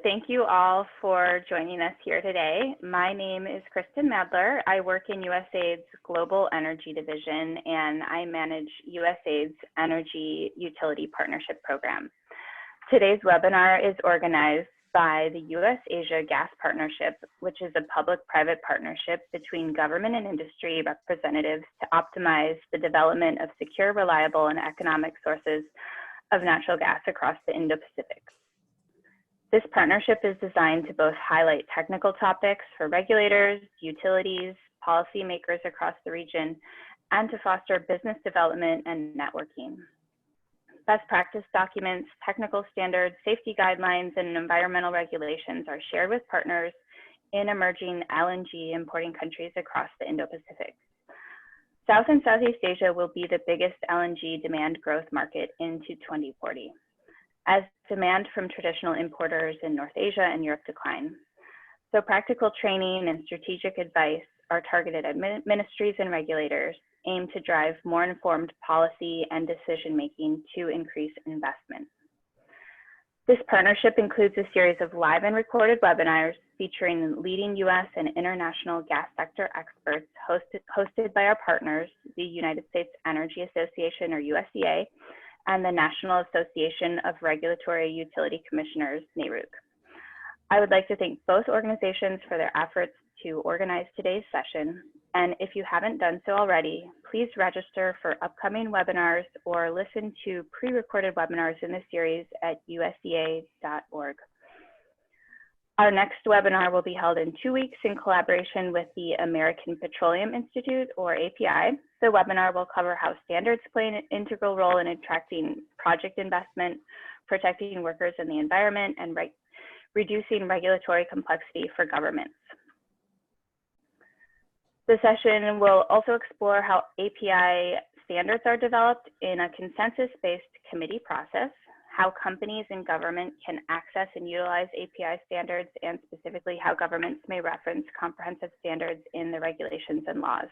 thank you all for joining us here today. My name is Kristen Madler. I work in USAID's Global Energy Division, and I manage USAID's Energy Utility Partnership Program. Today's webinar is organized by the US-Asia Gas Partnership, which is a public-private partnership between government and industry representatives to optimize the development of secure, reliable, and economic sources of natural gas across the Indo-Pacific. This partnership is designed to both highlight technical topics for regulators, utilities, policymakers across the region, and to foster business development and networking. Best practice documents, technical standards, safety guidelines, and environmental regulations are shared with partners in emerging LNG importing countries across the Indo-Pacific. South and Southeast Asia will be the biggest LNG demand growth market into 2040, as demand from traditional importers in North Asia and Europe decline. So practical training and strategic advice are targeted at ministries and regulators, aimed to drive more informed policy and decision-making to increase investment. This partnership includes a series of live and recorded webinars featuring leading US and international gas sector experts hosted by our partners, the United States Energy Association, or USEA, and the National Association of Regulatory Utility Commissioners, NARUC. I would like to thank both organizations for their efforts to organize today's session. And if you haven't done so already, please register for upcoming webinars or listen to pre-recorded webinars in the series at usea.org. Our next webinar will be held in 2 weeks in collaboration with the American Petroleum Institute, or API. The webinar will cover how standards play an integral role in attracting project investment, protecting workers and the environment, and reducing regulatory complexity for governments. The session will also explore how API standards are developed in a consensus-based committee process, how companies and government can access and utilize API standards, and specifically how governments may reference comprehensive standards in the regulations and laws.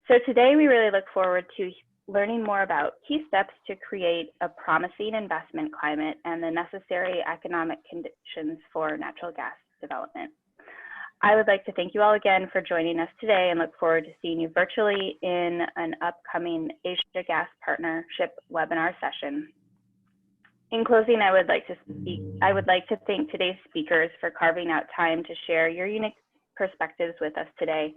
So today we really look forward to learning more about key steps to create a promising investment climate and the necessary economic conditions for natural gas development. I would like to thank you all again for joining us today and look forward to seeing you virtually in an upcoming Asia Gas Partnership webinar session. In closing, I would like to thank today's speakers for carving out time to share your unique perspectives with us today.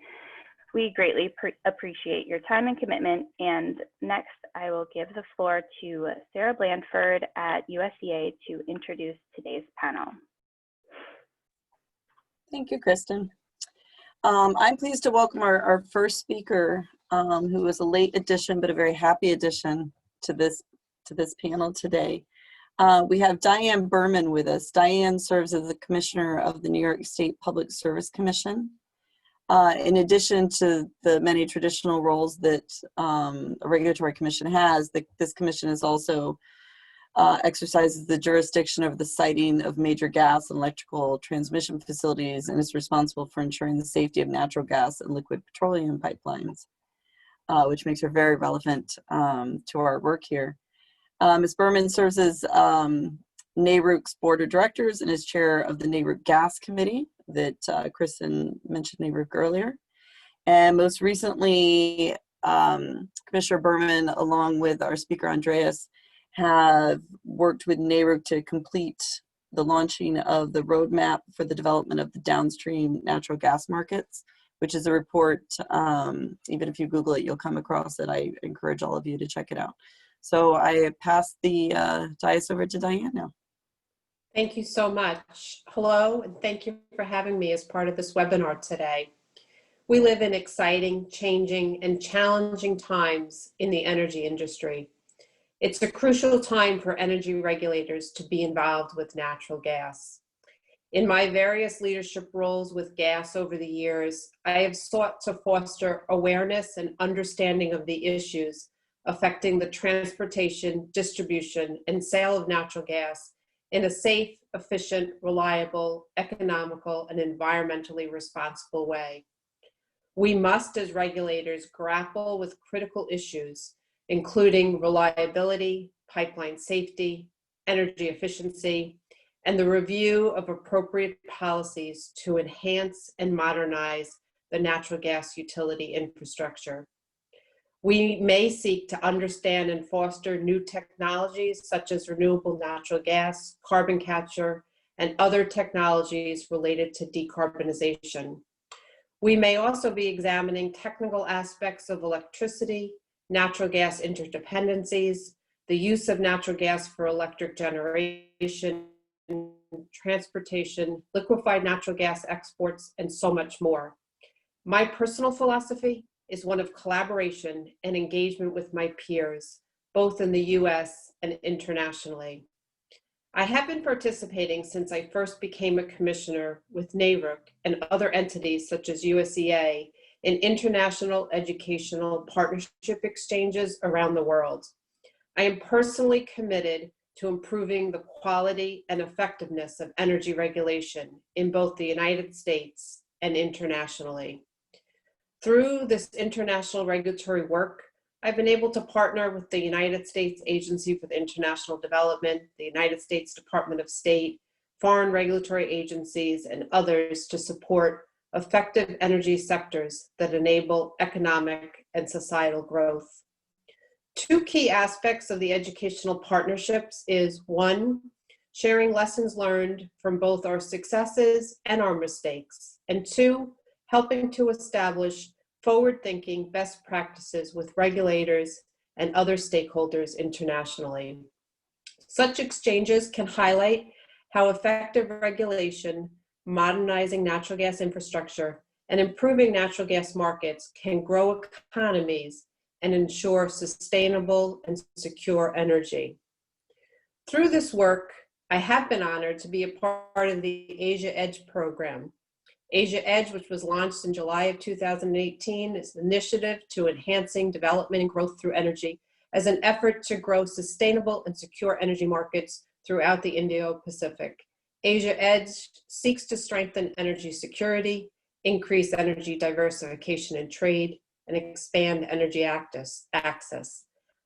We greatly appreciate your time and commitment. And next, I will give the floor to Sarah Blandford at USEA to introduce today's panel. Thank you, Kristen. I'm pleased to welcome our first speaker, who was a late addition, but a very happy addition to this panel today. We have Diane Berman with us. Diane serves as the Commissioner of the New York State Public Service Commission. In addition to the many traditional roles that a regulatory commission has, this commission is also exercises the jurisdiction over the siting of major gas and electrical transmission facilities and is responsible for ensuring the safety of natural gas and liquid petroleum pipelines, which makes her very relevant to our work here. Ms. Berman serves as NARUC's Board of Directors and is chair of the NARUC Gas Committee that Kristen mentioned NARUC earlier. And most recently, Commissioner Berman, along with our speaker Andreas, have worked with NARUC to complete the launching of the roadmap for the development of the downstream natural gas markets, which is a report, even if you Google it, you'll come across it. I encourage all of you to check it out. So I pass the dais over to Diane now. Thank you so much. Hello, and thank you for having me as part of this webinar today. We live in exciting, changing, and challenging times in the energy industry. It's a crucial time for energy regulators to be involved with natural gas. In my various leadership roles with gas over the years, I have sought to foster awareness and understanding of the issues affecting the transportation, distribution, and sale of natural gas in a safe, efficient, reliable, economical, and environmentally responsible way. We must, as regulators, grapple with critical issues including reliability, pipeline safety, energy efficiency, and the review of appropriate policies to enhance and modernize the natural gas utility infrastructure. We may seek to understand and foster new technologies such as renewable natural gas, carbon capture, and other technologies related to decarbonization. We may also be examining technical aspects of electricity, natural gas interdependencies, the use of natural gas for electric generation, transportation, liquefied natural gas exports, and so much more. My personal philosophy is one of collaboration and engagement with my peers, both in the US and internationally. I have been participating since I first became a commissioner with NARUC and other entities such as USEA in international educational partnership exchanges around the world. I am personally committed to improving the quality and effectiveness of energy regulation in both the United States and internationally. Through this international regulatory work, I've been able to partner with the United States Agency for International Development, the United States Department of State, foreign regulatory agencies, and others to support effective energy sectors that enable economic and societal growth. Two key aspects of the educational partnerships is one, sharing lessons learned from both our successes and our mistakes, and two, helping to establish forward-thinking best practices with regulators and other stakeholders internationally. Such exchanges can highlight how effective regulation, modernizing natural gas infrastructure, and improving natural gas markets can grow economies and ensure sustainable and secure energy. Through this work, I have been honored to be a part of the Asia Edge program. Asia Edge, which was launched in July of 2018, is an initiative to enhancing development and growth through energy as an effort to grow sustainable and secure energy markets throughout the Indo-Pacific. Asia Edge seeks to strengthen energy security, increase energy diversification and trade, and expand energy access.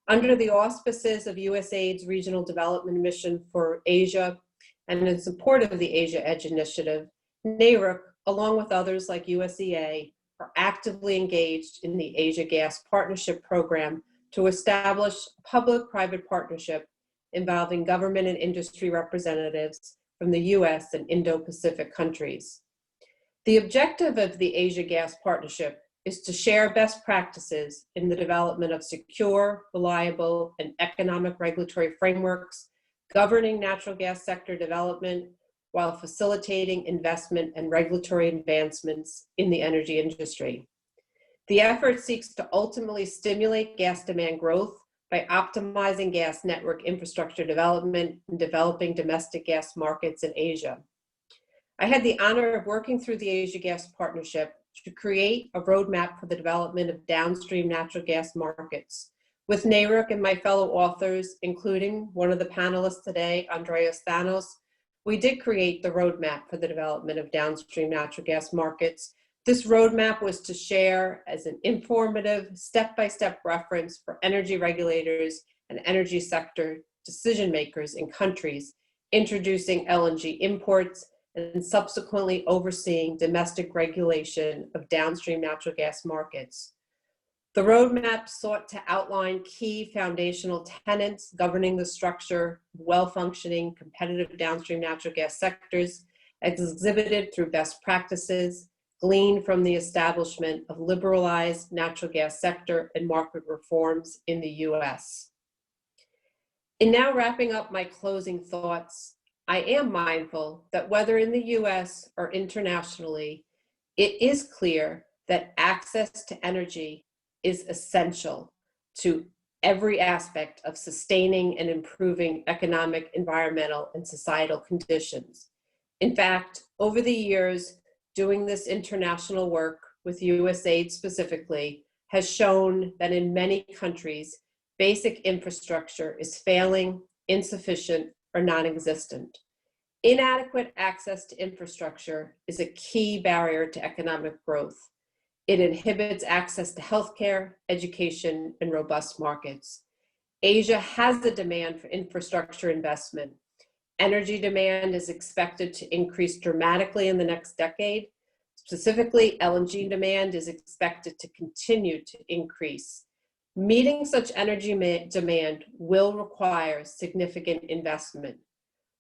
Under the auspices of USAID's Regional Development Mission for Asia and in support of the Asia Edge initiative, NARUC, along with others like USEA, are actively engaged in the Asia Gas Partnership Program to establish a public-private partnership involving government and industry representatives from the US and Indo-Pacific countries. The objective of the Asia Gas Partnership is to share best practices in the development of secure, reliable, and economic regulatory frameworks governing natural gas sector development while facilitating investment and regulatory advancements in the energy industry. The effort seeks to ultimately stimulate gas demand growth by optimizing gas network infrastructure development and developing domestic gas markets in Asia. I had the honor of working through the Asia Gas Partnership to create a roadmap for the development of downstream natural gas markets. With NARUC and my fellow authors, including one of the panelists today, Andreas Thanos, we did create the roadmap for the development of downstream natural gas markets. This roadmap was to share as an informative, step-by-step reference for energy regulators and energy sector decision makers in countries introducing LNG imports and subsequently overseeing domestic regulation of downstream natural gas markets. The roadmap sought to outline key foundational tenets governing the structure of well-functioning, competitive downstream natural gas sectors, as exhibited through best practices, gleaned from the establishment of liberalized natural gas sector and market reforms in the US. In now wrapping up my closing thoughts, I am mindful that whether in the US or internationally, it is clear that access to energy is essential to every aspect of sustaining and improving economic, environmental, and societal conditions. In fact, over the years, doing this international work with USAID specifically has shown that in many countries, basic infrastructure is failing, insufficient, or non-existent. Inadequate access to infrastructure is a key barrier to economic growth. It inhibits access to healthcare, education, and robust markets. Asia has a demand for infrastructure investment, Energy demand is expected to increase dramatically in the next decade. Specifically, LNG demand is expected to continue to increase. Meeting such energy demand will require significant investment.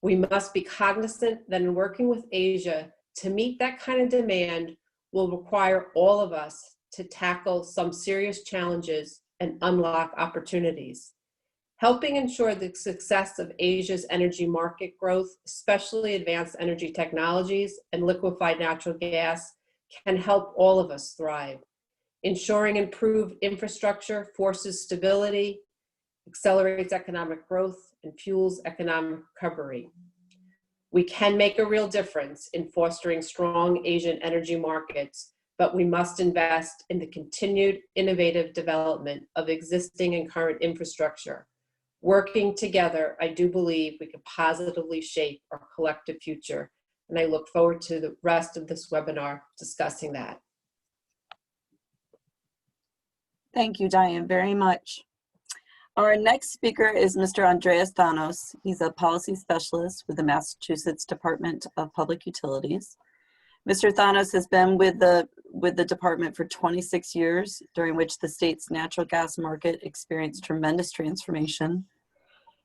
We must be cognizant that in working with Asia to meet that kind of demand will require all of us to tackle some serious challenges and unlock opportunities. Helping ensure the success of Asia's energy market growth, especially advanced energy technologies and liquefied natural gas, can help all of us thrive. Ensuring improved infrastructure forces stability, accelerates economic growth, and fuels economic recovery. We can make a real difference in fostering strong Asian energy markets, but we must invest in the continued innovative development of existing and current infrastructure. Working together, I do believe we can positively shape our collective future, and I look forward to the rest of this webinar discussing that. Thank you, Diane, very much. Our next speaker is Mr. Andreas Thanos. He's a policy specialist with the Massachusetts Department of Public Utilities. Mr. Thanos has been with the department for 26 years, during which the state's natural gas market experienced tremendous transformation.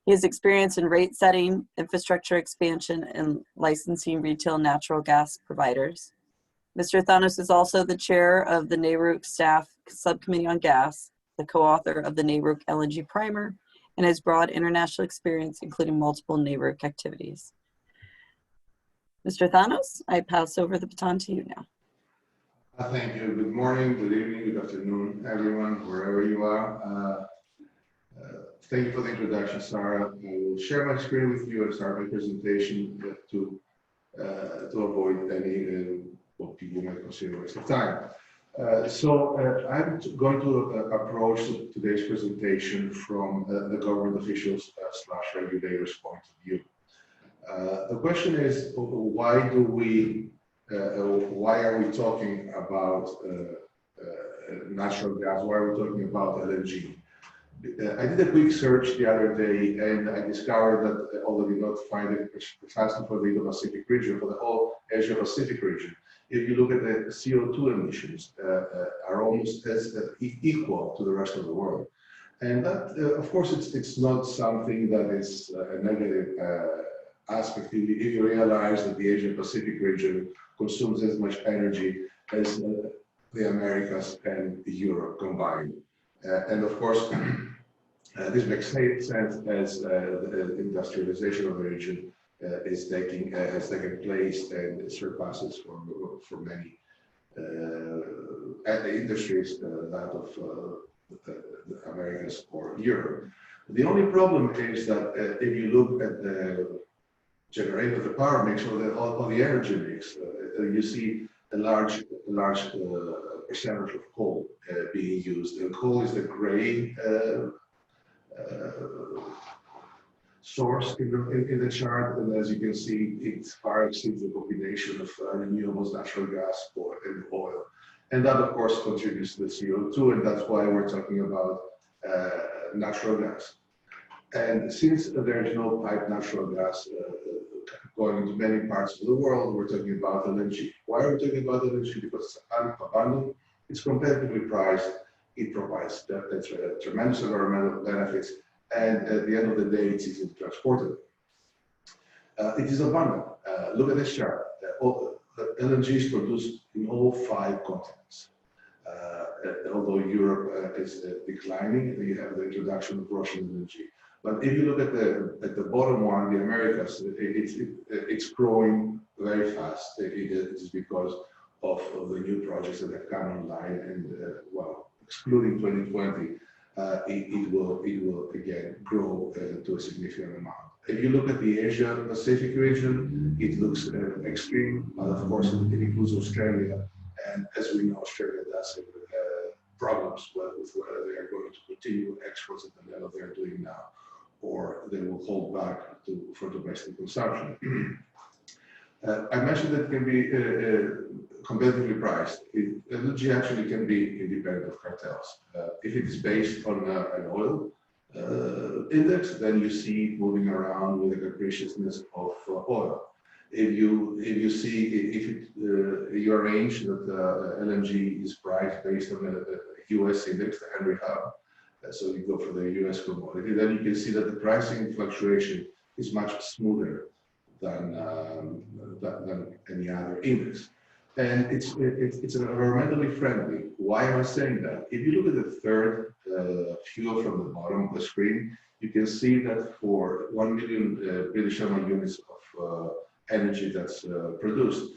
He has experience in rate setting, infrastructure expansion, and licensing retail natural gas providers. Mr. Thanos is also the chair of the NARUC Staff Subcommittee on Gas, the co-author of the NARUC LNG Primer, and has broad international experience, including multiple NARUC activities. Mr. Thanos, I pass over the baton to you now. Thank you. Good morning, good evening, good afternoon, everyone, wherever you are. Thank you for the introduction, Sarah. I will share my screen with you and start my presentation to avoid any what people might consider a waste of time. I'm going to approach today's presentation from the government officials / regulators point of view. The question is, why are we talking about natural gas? Why are we talking about LNG? I did a quick search the other day, and I discovered that although we not find it precisely for the Indo-Pacific region, for the whole Asia-Pacific region, if you look at the CO2 emissions, are almost as equal to the rest of the world. And that, of course, it's not something that is a negative aspect if you realize that the Asia-Pacific region consumes as much energy as the Americas and Europe combined. And of course, this makes sense as the industrialization of the region has taken place and surpasses for many industries that of the Americas or Europe. The only problem is that if you look at the generator, the power mix, or the energy mix, you see a large percentage of coal being used. And coal is the gray source in the chart, and as you can see, it far exceeds the combination of renewables, natural gas, and oil. And that, of course, contributes to the CO2, and that's why we're talking about natural gas. And since there is no pipe natural gas going into many parts of the world, we're talking about LNG. Why are we talking about LNG? Because it's abundant, it's competitively priced, it provides tremendous environmental benefits, and at the end of the day, it's easy to transport it. It is abundant. Look at this chart. LNG is produced in all 5 continents. Although Europe is declining, you have the introduction of Russian LNG. But if you look at the bottom one, the Americas, it's growing very fast. It is because of the new projects that have come online, and well, excluding 2020, it will again grow to a significant amount. If you look at the Asia-Pacific region, it looks extreme, but of course it includes Australia, and as we know, Australia does have problems with whether they are going to continue exports at the level they are doing now, or they will hold back for domestic consumption. I mentioned that it can be competitively priced. LNG actually can be independent of cartels. If it is based on an oil index, then you see it moving around with the capriciousness of oil. If you arrange that LNG is priced based on the US index, the Henry Hub, so you go for the US commodity, then you can see that the pricing fluctuation is much smoother than any other index. And it's environmentally friendly. Why am I saying that? If you look at the third fuel from the bottom of the screen, you can see that for 1 million British thermal units of energy that's produced,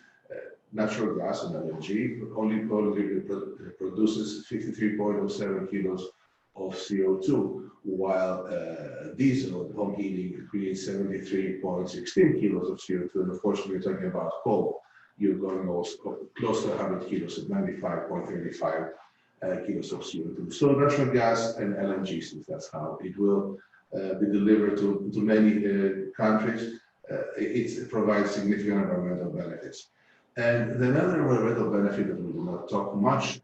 natural gas and LNG only produces 53.07 kilos of CO2, while diesel home heating creates 73.16 kilos of CO2. And of course, we're talking about coal. You're going close to 100 kilos at 95.35 kilos of CO2. So natural gas and LNG, since that's how it will be delivered to many countries, it provides significant environmental benefits. And another environmental benefit that we will not talk much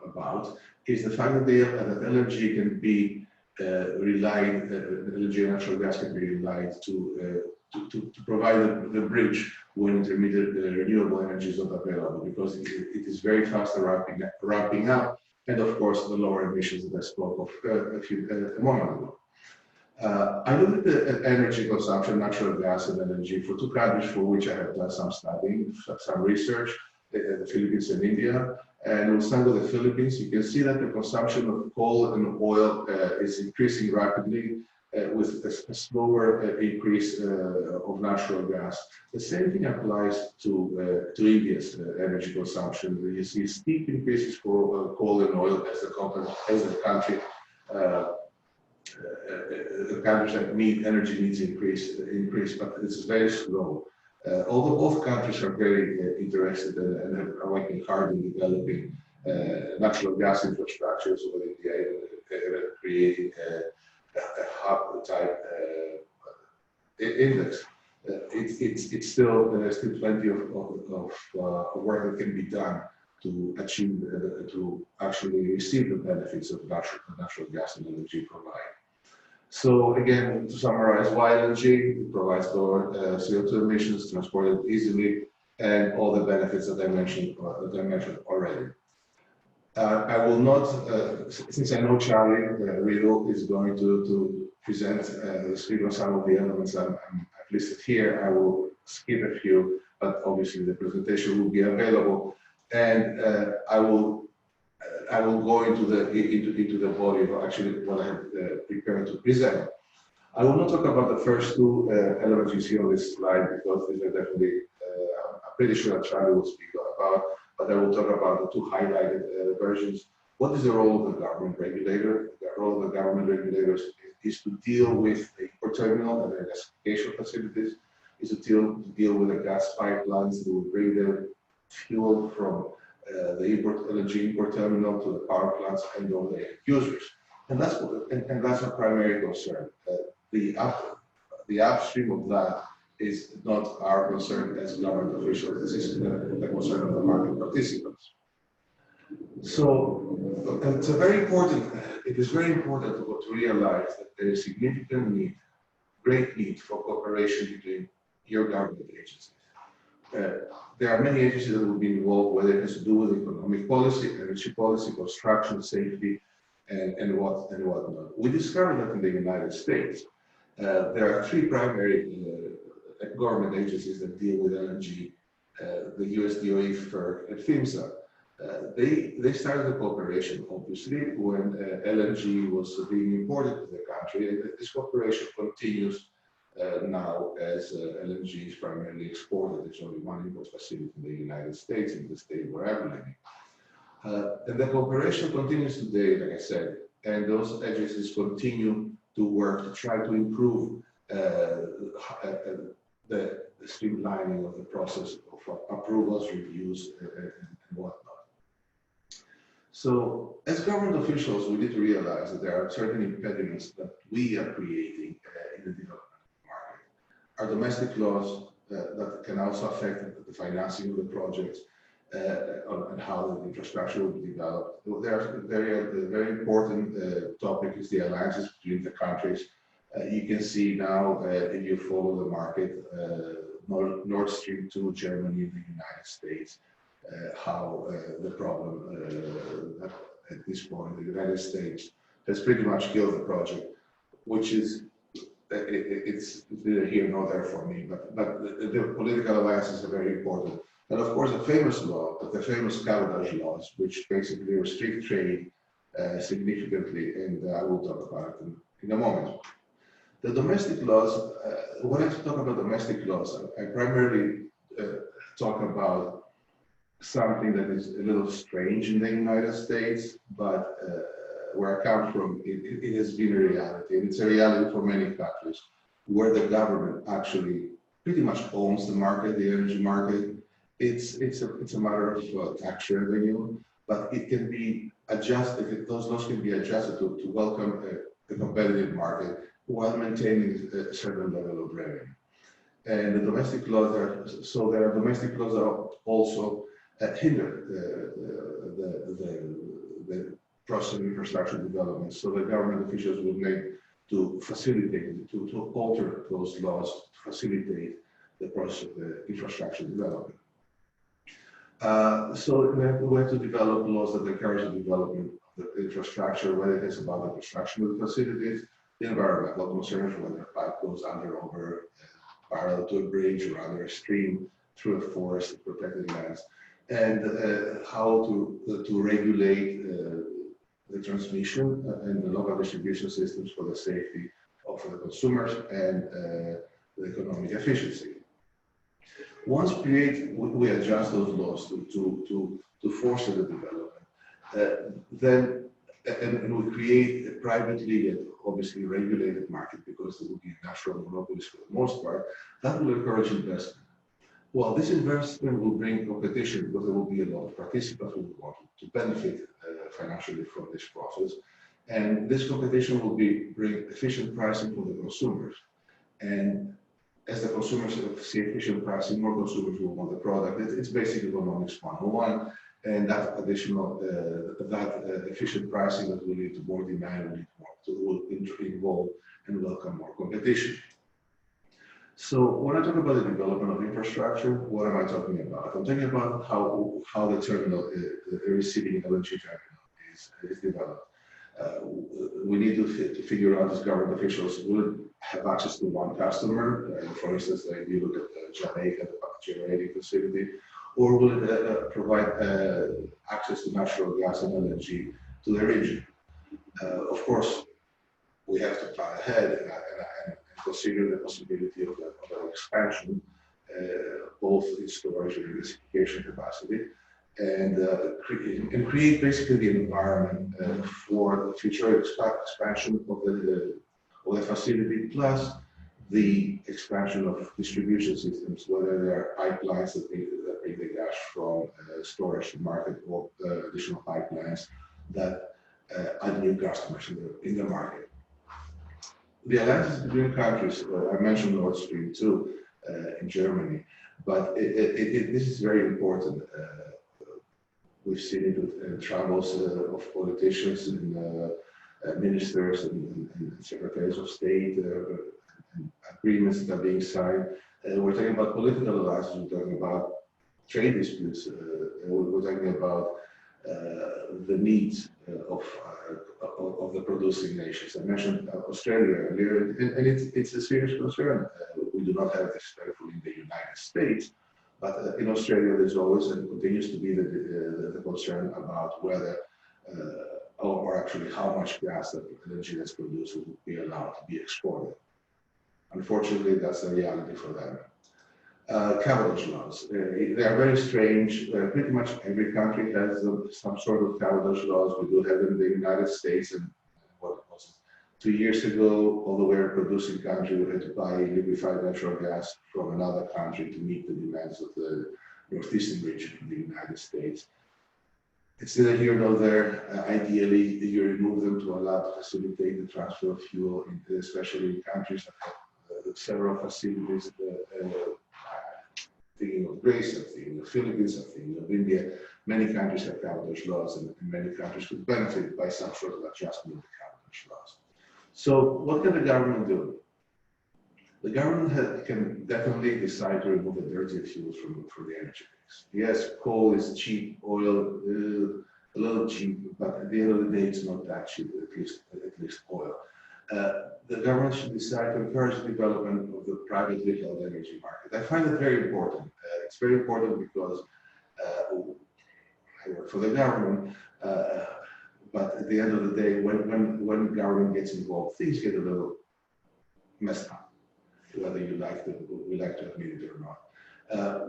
about is the fact that LNG can be relied, LNG and natural gas can be relied to provide the bridge when intermediate renewable energy is not available, because it is very fast ramping up, and of course the lower emissions that I spoke of a moment ago. I looked at the energy consumption, natural gas and LNG for two countries for which I have done some studying, some research, the Philippines and India. And we'll start with the Philippines. You can see that the consumption of coal and oil is increasing rapidly, with a slower increase of natural gas. The same thing applies to India's energy consumption. You see steep increases for coal and oil as the country the countries that need energy needs increase, but it's very slow. Although both countries are very interested and are working hard in developing natural gas infrastructures with India, creating a hub type index. It's still there's still plenty of work that can be done to achieve to actually receive the benefits of natural gas and LNG provide. So again, to summarize, why LNG? It provides lower CO2 emissions, transported easily, and all the benefits that I mentioned already. I will not, since I know Charlie Riddle is going to present speak on some of the elements I've listed here. I will skip a few, but obviously the presentation will be available, and I will go into the body of actually what I have prepared to present. I will not talk about the first two elements you see on this slide, because these are definitely, I'm pretty sure that Charlie will speak about, but I will talk about the two highlighted versions. What is the role of the government regulator? The role of the government regulators is to deal with the import terminal and the gasification facilities, is to deal with the gas pipelines that will bring the fuel from the LNG import terminal to the power plants and all the end users. And that's a primary concern. The upstream of that is not our concern as government officials. This is the concern of the market participants. So it's it is very important to realize that there is significant need, great need for cooperation between your government agencies. There are many agencies that will be involved, whether it has to do with economic policy, energy policy, construction, safety, and whatnot. We discovered that in the United States, there are three primary government agencies that deal with LNG: the USDOE, FERC, and PHMSA. They started the cooperation, obviously, when LNG was being imported to the country, and this cooperation continues now as LNG is primarily exported. There's only one import facility in the United States, in the state where I'm living. And the cooperation continues today, like I said, and those agencies continue to work to try to improve the streamlining of the process of approvals, reviews, and whatnot. So, as government officials, we need to realize that there are certain impediments that we are creating in the development market. Our domestic laws that can also affect the financing of the projects, on how the infrastructure will be developed. There's a very important topic is the alliances between the countries. You can see now, if you follow the market, Nord Stream 2, Germany, and the United States, how the problem at this point, the United States has pretty much killed the project, which is, it's neither here nor there for me, but the political alliances are very important. And of course, the famous law, the famous Cabotage Laws, which basically restrict trade significantly, and I will talk about it in a moment. The domestic laws, when I talk about domestic laws, I primarily talk about something that is a little strange in the United States, but where I come from, it has been a reality, and it's a reality for many countries, where the government actually pretty much owns the market, the energy market. It's a matter of tax revenue, but it can be adjusted. Those laws can be adjusted to welcome a competitive market while maintaining a certain level of revenue. And the domestic laws there are domestic laws that also hinder the process of infrastructure development. So the government officials will make to facilitate, to alter those laws to facilitate the process of the infrastructure development. So we have to develop laws that encourage the development of the infrastructure, whether it is about the construction of the facilities, the environmental concerns, whether a pipe goes under, over, parallel to a bridge or under a stream, through a forest, protected lands, and how to regulate the transmission and the local distribution systems for the safety of the consumers and the economic efficiency. Once we adjust those laws to foster the development, then we create a privately and obviously regulated market, because there will be natural monopolies for the most part, that will encourage investment. Well, this investment will bring competition, because there will be a lot of participants who will want to benefit financially from this process. And this competition will bring efficient pricing for the consumers. And as the consumers see efficient pricing, more consumers will want the product. It's basically economics 101, and that additional, efficient pricing that will lead to more demand, will involve and welcome more competition. So when I talk about the development of infrastructure, what am I talking about? I'm talking about how the terminal, the receiving LNG terminal is developed. We need to figure out, as government officials, will have access to one customer. For instance, if you look at Jamaica, the generating facility, or will it provide access to natural gas and LNG to the region? Of course, we have to plan ahead and consider the possibility of an expansion, both in storage and regasification capacity, and create basically the environment for the future expansion of the facility, plus the expansion of distribution systems, whether they are pipelines that bring the gas from storage to market, or additional pipelines that add new customers in the market. The alliances between countries, I mentioned Nord Stream 2 in Germany, but this is very important. We've seen it with travels of politicians and ministers and secretaries of state, agreements that are being signed. We're talking about political alliances, we're talking about trade disputes, we're talking about the needs of the producing nations. I mentioned Australia earlier, and it's a serious concern. We do not have this therefore in the United States, but in Australia there's always and continues to be the concern about whether or actually how much gas that energy that's produced will be allowed to be exported. Unfortunately, that's the reality for them. Cabotage laws. They are very strange. Pretty much every country has some sort of cabotage laws. We do have them in the United States, and what was it? 2 years ago, although we're a producing country, we had to buy liquefied natural gas from another country to meet the demands of the northeastern region of the United States. It's neither here nor there. Ideally, you remove them to allow to facilitate the transfer of fuel, especially in countries that have several facilities. Thinking of Greece, I'm thinking the Philippines, I'm thinking of India. Many countries have cabotage laws, and many countries could benefit by some sort of adjustment of the cabotage laws. So what can the government do? The government can definitely decide to remove the dirty fuels from the energy mix. Yes, coal is cheap, oil a little cheap, but at the end of the day, it's not that cheap, at least oil. The government should decide to encourage the development of the privately held energy market. I find it very important. It's very important because I work for the government, but at the end of the day, when government gets involved, things get a little messed up, whether we like to admit it or not.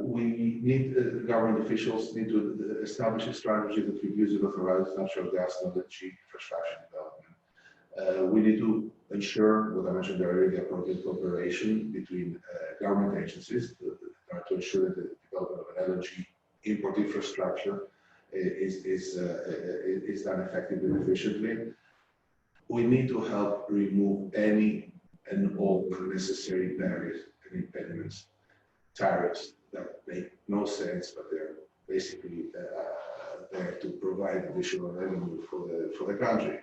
We need government officials need to establish a strategy that reduces and authorizes natural gas and LNG infrastructure development. We need to ensure, what I mentioned earlier, the appropriate cooperation between government agencies to ensure that the development of an LNG import infrastructure is done effectively and efficiently. We need to help remove any and all unnecessary barriers and impediments, tariffs that make no sense, but they're basically there to provide additional revenue for the country.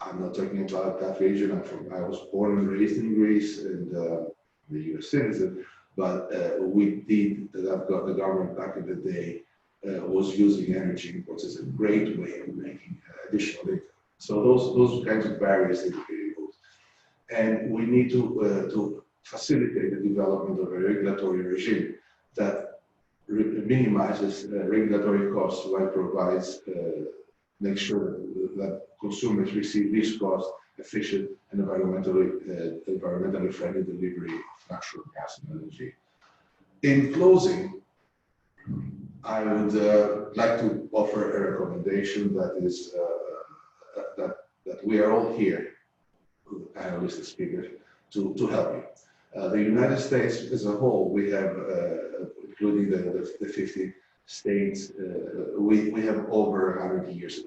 I'm not talking about that region. I was born and raised in Greece and the US citizen, but the government back in the day was using energy imports as a great way of making additional income. So those kinds of barriers need to be removed. And we need to facilitate the development of a regulatory regime that minimizes regulatory costs while make sure that consumers receive this cost-efficient and environmentally friendly delivery of natural gas and energy. In closing, I would like to offer a recommendation that is that we are all here, the panelists and speakers, to help you. The United States as a whole, we have, including the 50 states, we have over 100 years of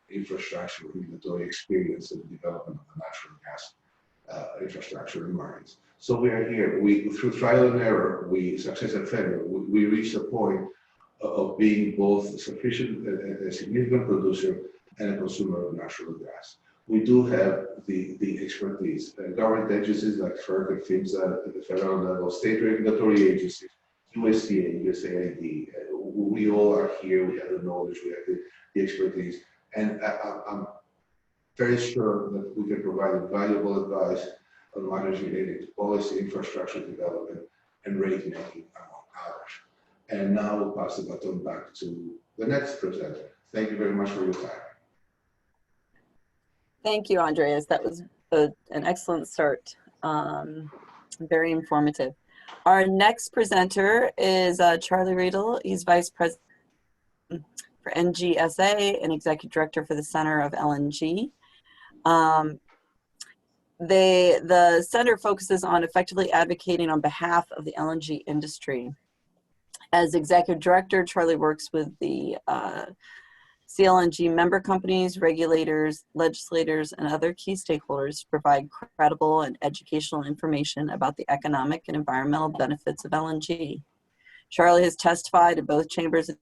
infrastructure regulatory experience in the development of the natural gas infrastructure and markets. So we are here. Through trial and error, success and failure, we reached a point of being both a significant producer and a consumer of natural gas. We do have the expertise. Government agencies like FERC and PHMSA at the federal level, state regulatory agencies, USDA, USAID, we all are here. We have the knowledge, we have the expertise. And I'm very sure that we can provide valuable advice on matters related to policy, infrastructure development, and rate making, among others. And now we'll pass the baton back to the next presenter. Thank you very much for your time. Thank you, Andreas. That was an excellent start. Very informative. Our next presenter is Charlie Riedel. He's Vice President for NGSA and Executive Director for the Center of LNG. The center focuses on effectively advocating on behalf of the LNG industry. As Executive Director, Charlie works with the CLNG member companies, regulators, legislators, and other key stakeholders to provide credible and educational information about the economic and environmental benefits of LNG. Charlie has testified in both chambers of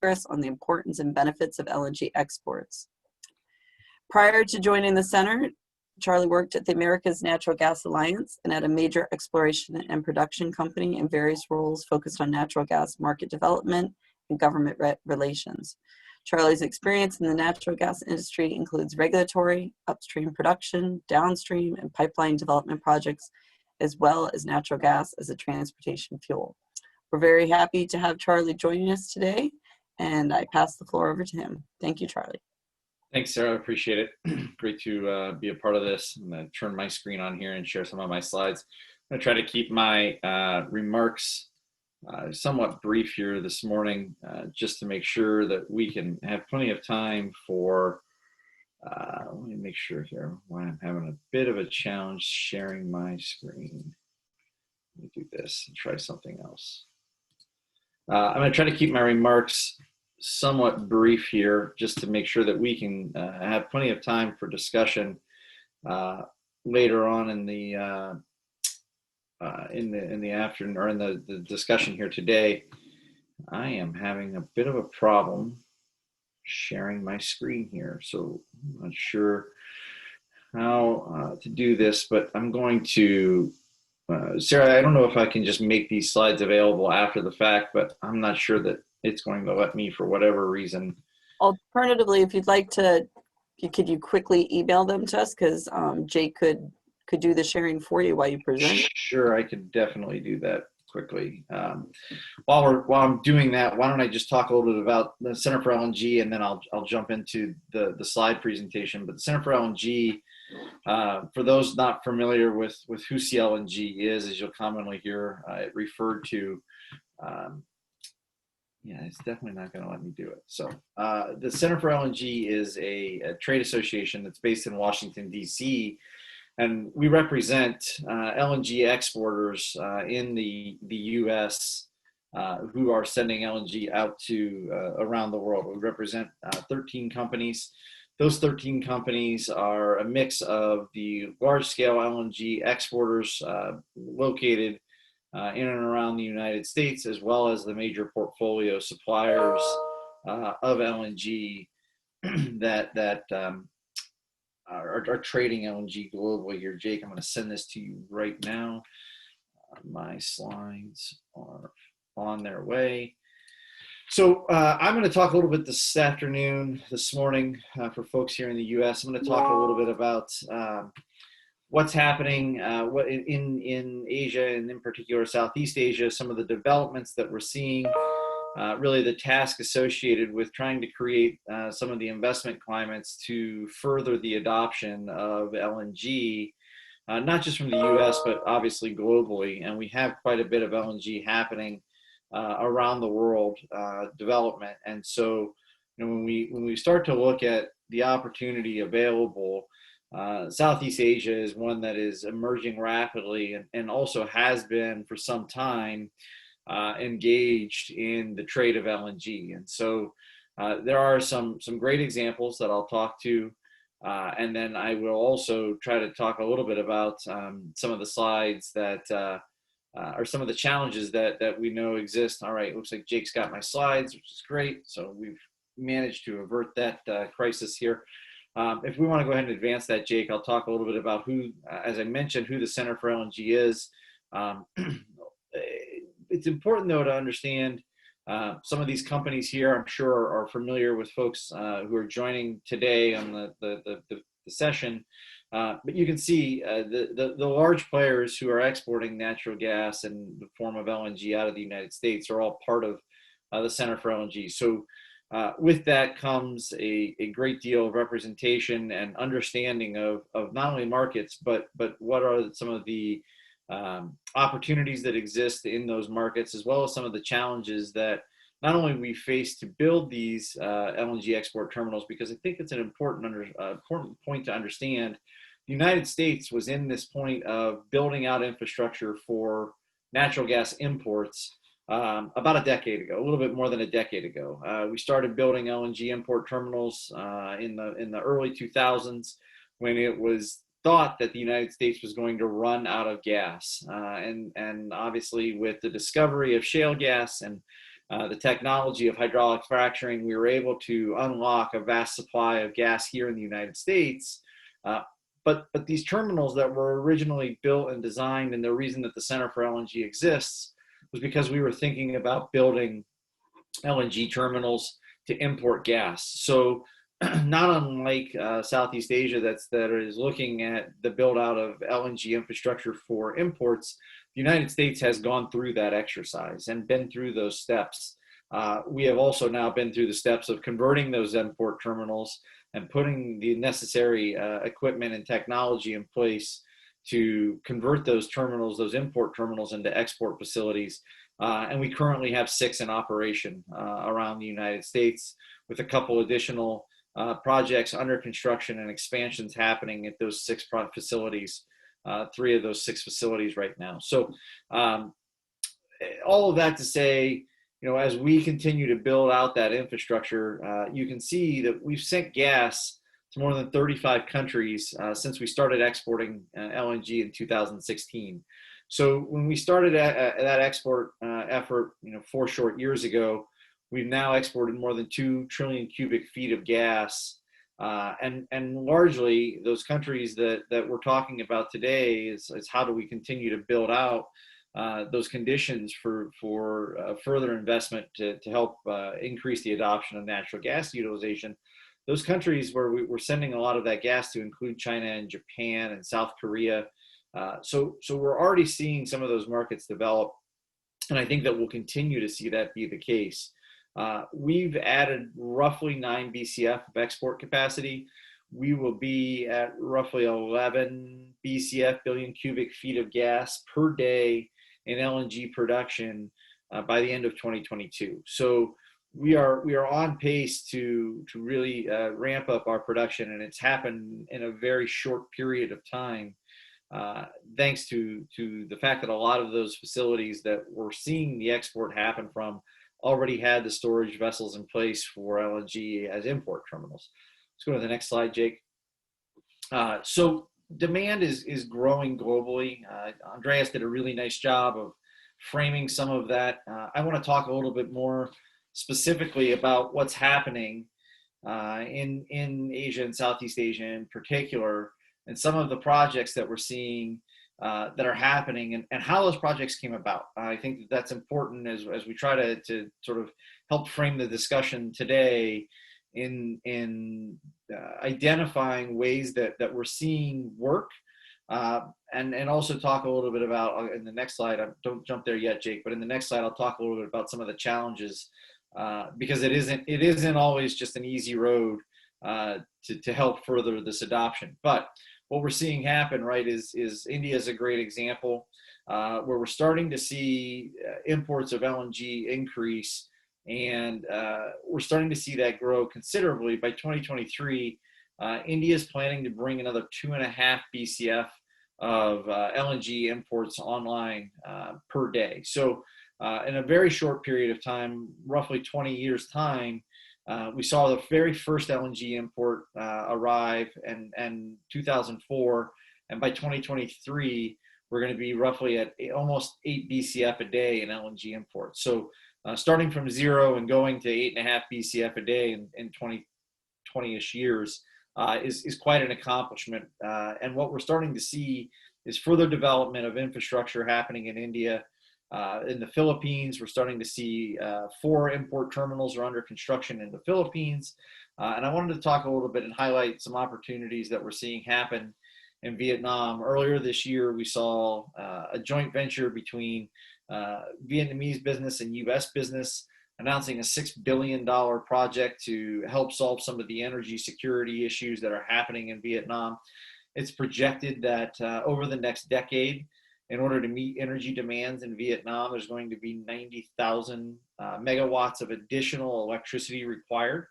Congress on the importance and benefits of LNG exports. Prior to joining the center, Charlie worked at the America's Natural Gas Alliance and at a major exploration and production company in various roles focused on natural gas market development and government relations. Charlie's experience in the natural gas industry includes regulatory, upstream production, downstream, and pipeline development projects, as well as natural gas as a transportation fuel. We're very happy to have Charlie joining us today, and I pass the floor over to him. Thank you, Charlie. Thanks, Sarah. I appreciate it. Great to be a part of this. I'm going to turn my screen on here and share some of my slides. I'm going to try to keep my remarks somewhat brief here this morning, just to make sure that we can have plenty of time for, let me make sure here why I'm having a bit of a challenge sharing my screen. Let me do this and try something else. I'm going to try to keep my remarks somewhat brief here, just to make sure that we can have plenty of time for discussion later on in the in the afternoon or in the discussion here today, I am having a bit of a problem sharing my screen here. So I'm not sure how to do this, but I'm going to, Sarah, I don't know if I can just make these slides available after the fact, but I'm not sure that it's going to let me for whatever reason. Alternatively, if you'd like to, could you quickly email them to us? Because Jake could do the sharing for you while you present. Sure, I could definitely do that quickly. While I'm doing that, why don't I just talk a little bit about the Center for LNG, and then I'll jump into the slide presentation. But the Center for LNG, for those not familiar with who CLNG is, as you'll commonly hear it referred to. Yeah, it's definitely not going to let me do it. So the Center for LNG is a trade association that's based in Washington, D.C., and we represent LNG exporters in the U.S. Who are sending LNG out to around the world. We represent 13 companies. Those 13 companies are a mix of the large-scale LNG exporters located in and around the United States, as well as the major portfolio suppliers of LNG that are trading LNG globally here. Jake, I'm going to send this to you right now. My slides are on their way. So I'm going to talk a little bit this morning, for folks here in the U.S. I'm going to talk a little bit about what's happening what in Asia, and in particular Southeast Asia, some of the developments that we're seeing, really the task associated with trying to create some of the investment climates to further the adoption of LNG, not just from the US, but obviously globally. And we have quite a bit of LNG happening around the world, development. And so, when we start to look at the opportunity available, Southeast Asia is one that is emerging rapidly and also has been for some time engaged in the trade of LNG. And so there are some great examples that I'll talk to, and then I will also try to talk a little bit about some of the slides that are some of the challenges that we know exist. All right, looks like Jake's got my slides, which is great. So we've managed to avert that crisis here. If we want to go ahead and advance that, Jake, I'll talk a little bit about who, as I mentioned, who the Center for LNG is. It's important, though, to understand some of these companies here, I'm sure, are familiar with folks who are joining today on the session. But you can see the large players who are exporting natural gas in the form of LNG out of the United States are all part of the Center for LNG. So with that comes a great deal of representation and understanding of not only markets, but what are some of the opportunities that exist in those markets, as well as some of the challenges that not only we face to build these LNG export terminals, because I think it's an important point to understand. The United States was in this point of building out infrastructure for natural gas imports about a decade ago, a little bit more than a decade ago. We started building LNG import terminals in the early 2000s, when it was thought that the United States was going to run out of gas. And obviously with the discovery of shale gas and the technology of hydraulic fracturing, we were able to unlock a vast supply of gas here in the United States. But these terminals that were originally built and designed, and the reason that the Center for LNG exists, was because we were thinking about building LNG terminals to import gas. So not unlike Southeast Asia that is looking at the build out of LNG infrastructure for imports, the United States has gone through that exercise and been through those steps. We have also now been through the steps of converting those import terminals and putting the necessary equipment and technology in place to convert those terminals, those import terminals, into export facilities. And we currently have 6 in operation around the United States, with a couple additional projects under construction and expansions happening at those 6 facilities, 3 of those 6 facilities right now. So all of that to say, as we continue to build out that infrastructure, you can see that we've sent gas to more than 35 countries since we started exporting LNG in 2016. So when we started that export effort, 4 short years ago, we've now exported more than 2 trillion cubic feet of gas. And largely those countries that we're talking about today is how do we continue to build out those conditions for further investment to help increase the adoption of natural gas utilization. Those countries where we're sending a lot of that gas to include China and Japan and South Korea. So we're already seeing some of those markets develop, and I think that we'll continue to see that be the case. We've added roughly 9 BCF of export capacity. We will be at roughly 11 BCF, billion cubic feet of gas per day in LNG production by the end of 2022. So we are on pace to really ramp up our production, and it's happened in a very short period of time. Thanks to the fact that a lot of those facilities that we're seeing the export happen from already had the storage vessels in place for LNG as import terminals. Let's go to the next slide, Jake. So demand is growing globally. Andreas did a really nice job of framing some of that. I want to talk a little bit more specifically about what's happening in Asia and Southeast Asia in particular, and some of the projects that we're seeing that are happening and how those projects came about. I think that's important as we try to sort of help frame the discussion today in identifying ways that we're seeing work, and also talk a little bit about, in the next slide, don't jump there yet, Jake, but in the next slide, I'll talk a little bit about some of the challenges, because it isn't always just an easy road to help further this adoption. But what we're seeing happen, right, is India is a great example, where we're starting to see imports of LNG increase, and we're starting to see that grow considerably. By 2023, India is planning to bring another 2.5 BCF of LNG imports online per day. So in a very short period of time, roughly 20 years time, we saw the very first LNG import arrive in 2004, and by 2023, we're going to be roughly at almost 8 BCF a day in LNG imports. So starting from zero and going to 8.5 BCF a day in 20-ish years is quite an accomplishment. And what we're starting to see is further development of infrastructure happening in India. In the Philippines, we're starting to see 4 import terminals are under construction in the Philippines. And I wanted to talk a little bit and highlight some opportunities that we're seeing happen in Vietnam. Earlier this year, we saw a joint venture between Vietnamese business and US business announcing a $6 billion project to help solve some of the energy security issues that are happening in Vietnam. It's projected that over the next decade, in order to meet energy demands in Vietnam, there's going to be 90,000 megawatts of additional electricity required.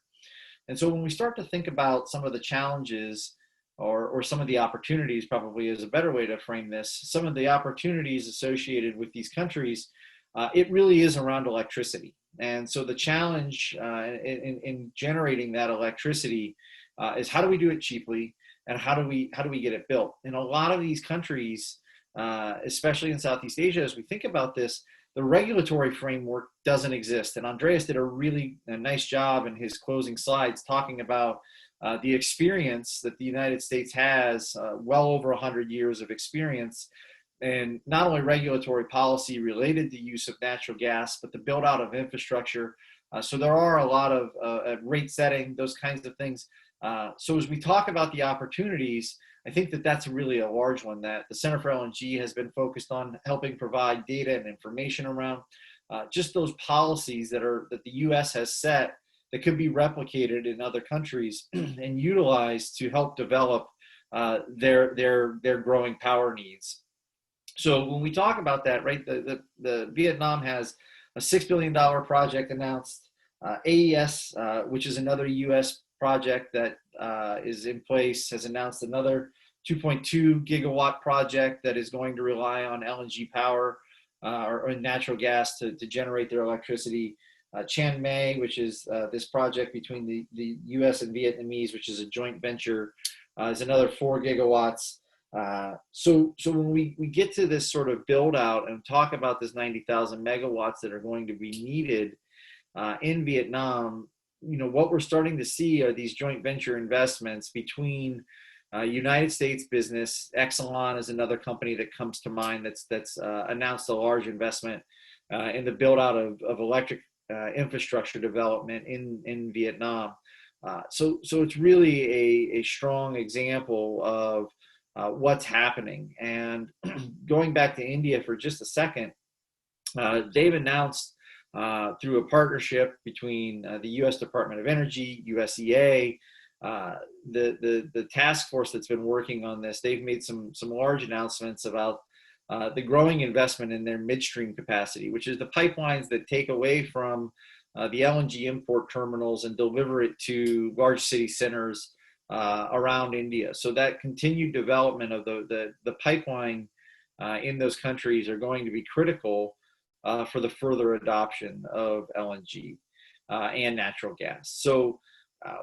And so when we start to think about some of the challenges or some of the opportunities, probably is a better way to frame this, some of the opportunities associated with these countries, it really is around electricity. And so the challenge in generating that electricity is how do we do it cheaply, and how do we get it built? In a lot of these countries, especially in Southeast Asia, as we think about this, the regulatory framework doesn't exist. And Andreas did a nice job in his closing slides talking about the experience that the United States has, well over 100 years of experience, and not only regulatory policy related to use of natural gas, but the build out of infrastructure. So there are a lot of rate setting, those kinds of things. So as we talk about the opportunities, I think that that's really a large one that the Center for LNG has been focused on helping provide data and information around, just those policies that the U.S. has set that could be replicated in other countries and utilized to help develop their growing power needs. So when we talk about that, right, the Vietnam has a $6 billion project announced. AES, which is another U.S. project that is in place, has announced another 2.2 gigawatt project that is going to rely on LNG power or natural gas to generate their electricity. Chiang Mai, which is this project between the U.S. and Vietnamese, which is a joint venture, is another 4 gigawatts. So when we get to this sort of build out and talk about this 90,000 megawatts that are going to be needed in Vietnam, what we're starting to see are these joint venture investments between United States business. Exelon is another company that comes to mind that's announced a large investment in the build out of electric infrastructure development in Vietnam. So it's really a strong example of what's happening. And going back to India for just a second, they've announced through a partnership between the U.S. Department of Energy, USEA, the task force that's been working on this. They've made some large announcements about the growing investment in their midstream capacity, which is the pipelines that take away from the LNG import terminals and deliver it to large city centers around India. So that continued development of the pipeline in those countries are going to be critical for the further adoption of LNG and natural gas. So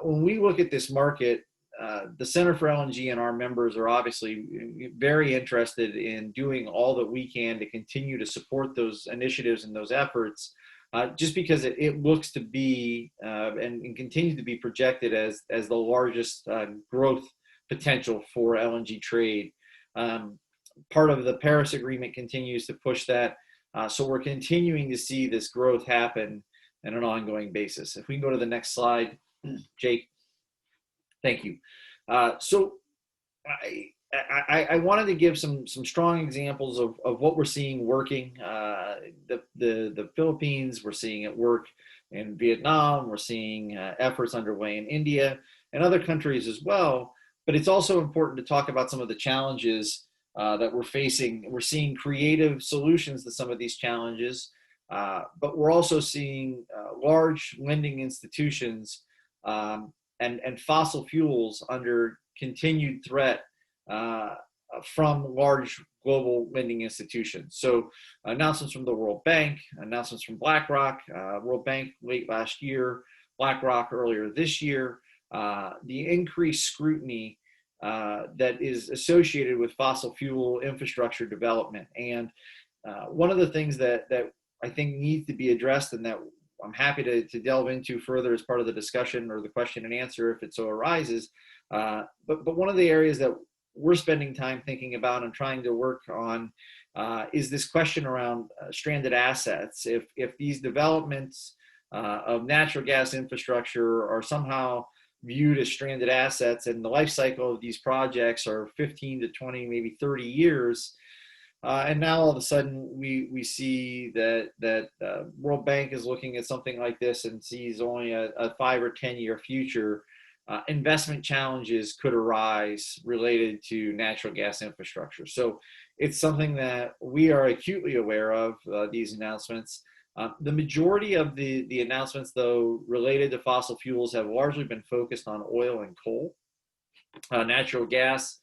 when we look at this market, the Center for LNG and our members are obviously very interested in doing all that we can to continue to support those initiatives and those efforts, just because it looks to be and continues to be projected as the largest growth potential for LNG trade. Part of the Paris Agreement continues to push that. So we're continuing to see this growth happen on an ongoing basis. If we can go to the next slide, Jake. Thank you. So I wanted to give some strong examples of what we're seeing working. The Philippines, we're seeing it work in Vietnam, we're seeing efforts underway in India and other countries as well. But it's also important to talk about some of the challenges that we're facing. We're seeing creative solutions to some of these challenges, but we're also seeing large lending institutions and fossil fuels under continued threat from large global lending institutions. So announcements from the World Bank, announcements from BlackRock, World Bank late last year, BlackRock earlier this year, the increased scrutiny that is associated with fossil fuel infrastructure development. And one of the things that I think needs to be addressed, and that I'm happy to delve into further as part of the discussion or the question and answer if it so arises, but one of the areas that we're spending time thinking about and trying to work on is this question around stranded assets. If these developments of natural gas infrastructure are somehow viewed as stranded assets, and the life cycle of these projects are 15 to 20, maybe 30 years, and now all of a sudden we see that World Bank is looking at something like this and sees only a 5 or 10 year future, investment challenges could arise related to natural gas infrastructure. So it's something that we are acutely aware of, these announcements. The majority of the announcements, though, related to fossil fuels have largely been focused on oil and coal. Natural gas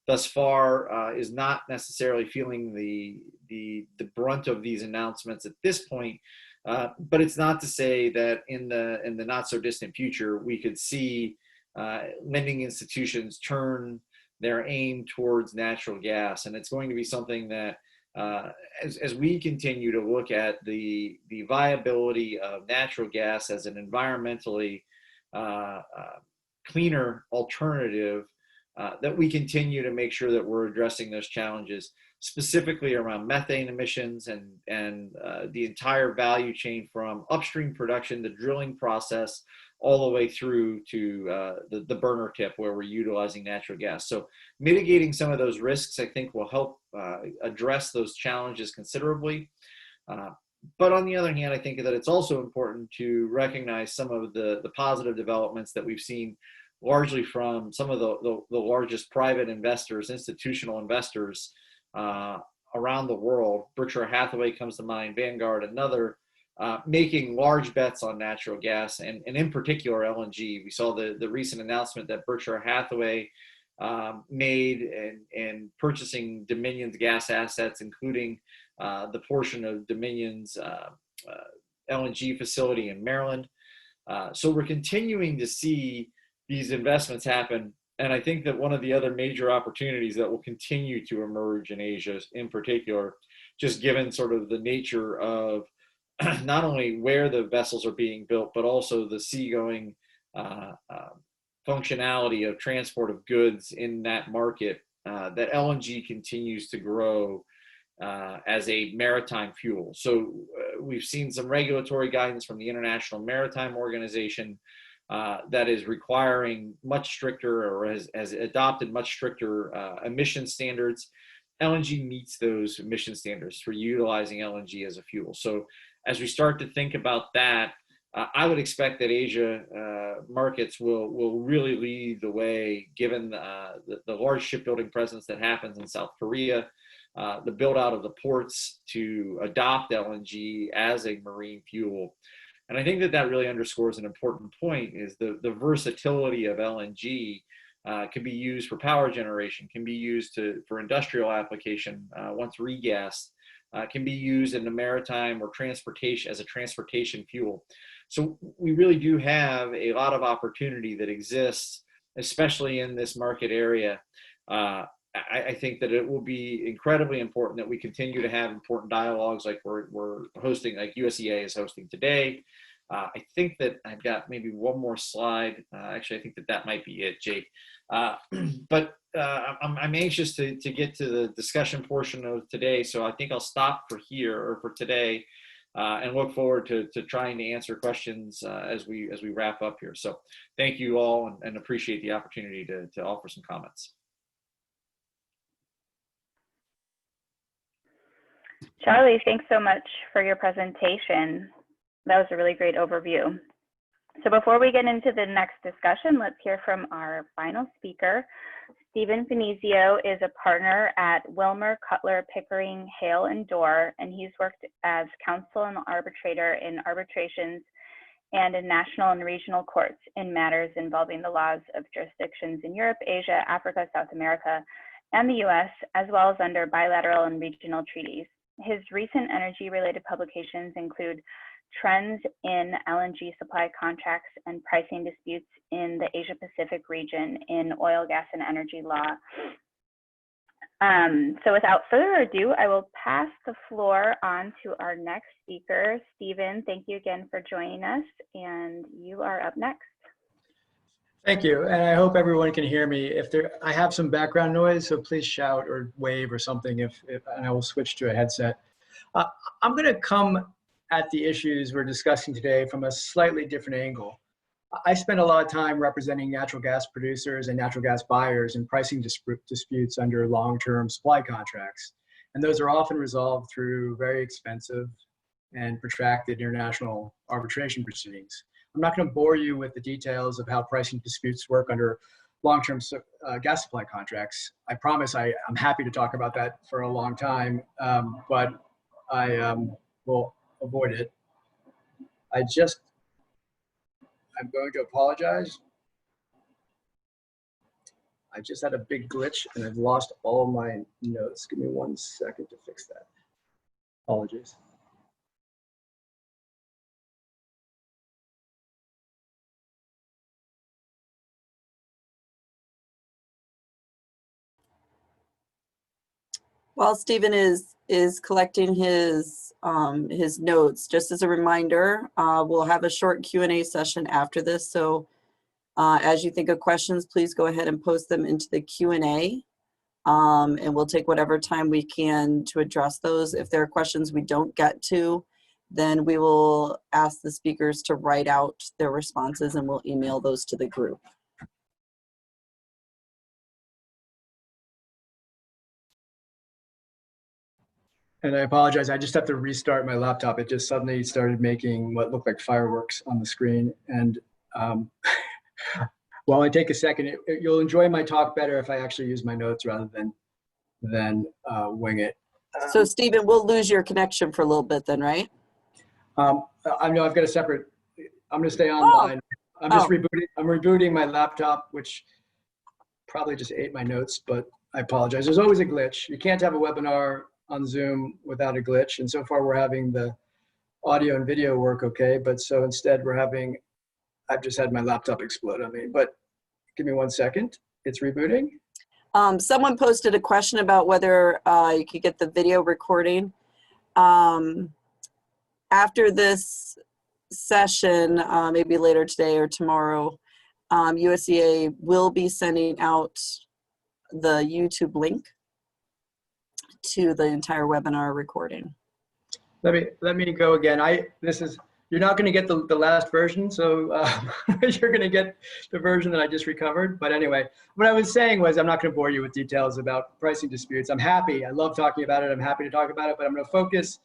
thus far is not necessarily feeling the brunt of these announcements at this point, but it's not to say that in the not so distant future we could see lending institutions turn their aim towards natural gas. And it's going to be something that as we continue to look at the viability of natural gas as an environmentally cleaner alternative, that we continue to make sure that we're addressing those challenges, specifically around methane emissions and the entire value chain from upstream production, the drilling process, all the way through to the burner tip where we're utilizing natural gas. So mitigating some of those risks, I think, will help address those challenges considerably. But on the other hand, I think that it's also important to recognize some of the positive developments that we've seen, largely from some of the largest private investors, institutional investors around the world. Berkshire Hathaway comes to mind, Vanguard, another, making large bets on natural gas and in particular LNG. We saw the recent announcement that Berkshire Hathaway made in purchasing Dominion's gas assets, including the portion of Dominion's LNG facility in Maryland. So we're continuing to see these investments happen And I think that one of the other major opportunities that will continue to emerge in Asia in particular, just given sort of the nature of not only where the vessels are being built, but also the seagoing functionality of transport of goods in that market, that LNG continues to grow as a maritime fuel. So we've seen some regulatory guidance from the International Maritime Organization that is requiring much stricter, or has adopted much stricter emission standards. LNG meets those emission standards for utilizing LNG as a fuel. So as we start to think about that, I would expect that Asia markets will really lead the way, given the large shipbuilding presence that happens in South Korea, the build out of the ports to adopt LNG as a marine fuel. And I think that really underscores an important point, is the versatility of LNG. Can be used for power generation, can be used for industrial application once regassed, can be used in the maritime or transportation as a transportation fuel. So we really do have a lot of opportunity that exists, especially in this market area. I think that it will be incredibly important that we continue to have important dialogues like we're hosting, like USEA is hosting today. I think that I've got maybe one more slide. Actually, I think that might be it, Jake. But I'm anxious to get to the discussion portion of today, so I think I'll stop for today, and look forward to trying to answer questions as we wrap up here. So thank you all, and appreciate the opportunity to offer some comments. Charlie, thanks so much for your presentation. That was a really great overview. So before we get into the next discussion, let's hear from our final speaker. Stephen Finizio is a partner at Wilmer, Cutler, Pickering, Hale, and Dorr, and he's worked as counsel and arbitrator in arbitrations and in national and regional courts in matters involving the laws of jurisdictions in Europe, Asia, Africa, South America, and the US, as well as under bilateral and regional treaties. His recent energy-related publications include Trends in LNG Supply Contracts and Pricing Disputes in the Asia-Pacific Region in Oil, Gas, and Energy Law. So without further ado, I will pass the floor on to our next speaker. Stephen, thank you again for joining us, and you are up next. Thank you, and I hope everyone can hear me. I have some background noise, so please shout or wave or something, and I will switch to a headset. I'm going to come at the issues we're discussing today from a slightly different angle. I spend a lot of time representing natural gas producers and natural gas buyers in pricing disputes under long-term supply contracts, and those are often resolved through very expensive and protracted international arbitration proceedings. I'm not going to bore you with the details of how pricing disputes work under long-term gas supply contracts. I promise I'm happy to talk about that for a long time, but I will avoid it. I'm going to apologize. I just had a big glitch and I've lost all my notes. Give me 1 second to fix that. Apologies. While Stephen is collecting his notes, just as a reminder, we'll have a short Q&A session after this. So as you think of questions, please go ahead and post them into the Q&A, and we'll take whatever time we can to address those. If there are questions we don't get to, then we will ask the speakers to write out their responses and we'll email those to the group. And I apologize, I just have to restart my laptop. It just suddenly started making what looked like fireworks on the screen. And while I take a second, you'll enjoy my talk better if I actually use my notes rather than wing it. So Stephen, we'll lose your connection for a little bit then, right? I know I've got a separate, I'm gonna stay online. I'm just rebooting my laptop, which probably just ate my notes, but I apologize. There's always a glitch. You can't have a webinar on Zoom without a glitch. And so far we're having the audio and video work okay, but so instead I've just had my laptop explode on me, but give me 1 second it's rebooting. Someone posted a question about whether you could get the video recording. After this session, maybe later today or tomorrow, USDA will be sending out the YouTube link to the entire webinar recording. Let me go again. You're not going to get the last version, so you're going to get the version that I just recovered. But anyway, what I was saying was I'm not going to bore you with details about pricing disputes. I'm happy. I love talking about it. I'm happy to talk about it, but I'm going to focus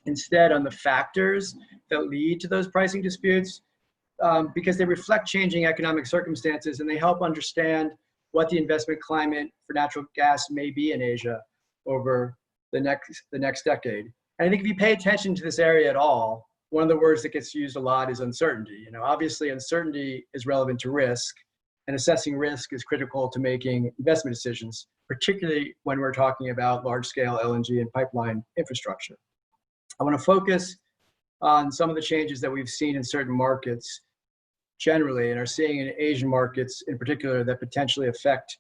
instead on the factors that lead to those pricing disputes because they reflect changing economic circumstances and they help understand what the investment climate for natural gas may be in Asia over the next decade. And I think if you pay attention to this area at all, one of the words that gets used a lot is uncertainty. You know, obviously uncertainty is relevant to risk, and assessing risk is critical to making investment decisions, particularly when we're talking about large-scale LNG and pipeline infrastructure. I want to focus on some of the changes that we've seen in certain markets generally and are seeing in Asian markets in particular that potentially affect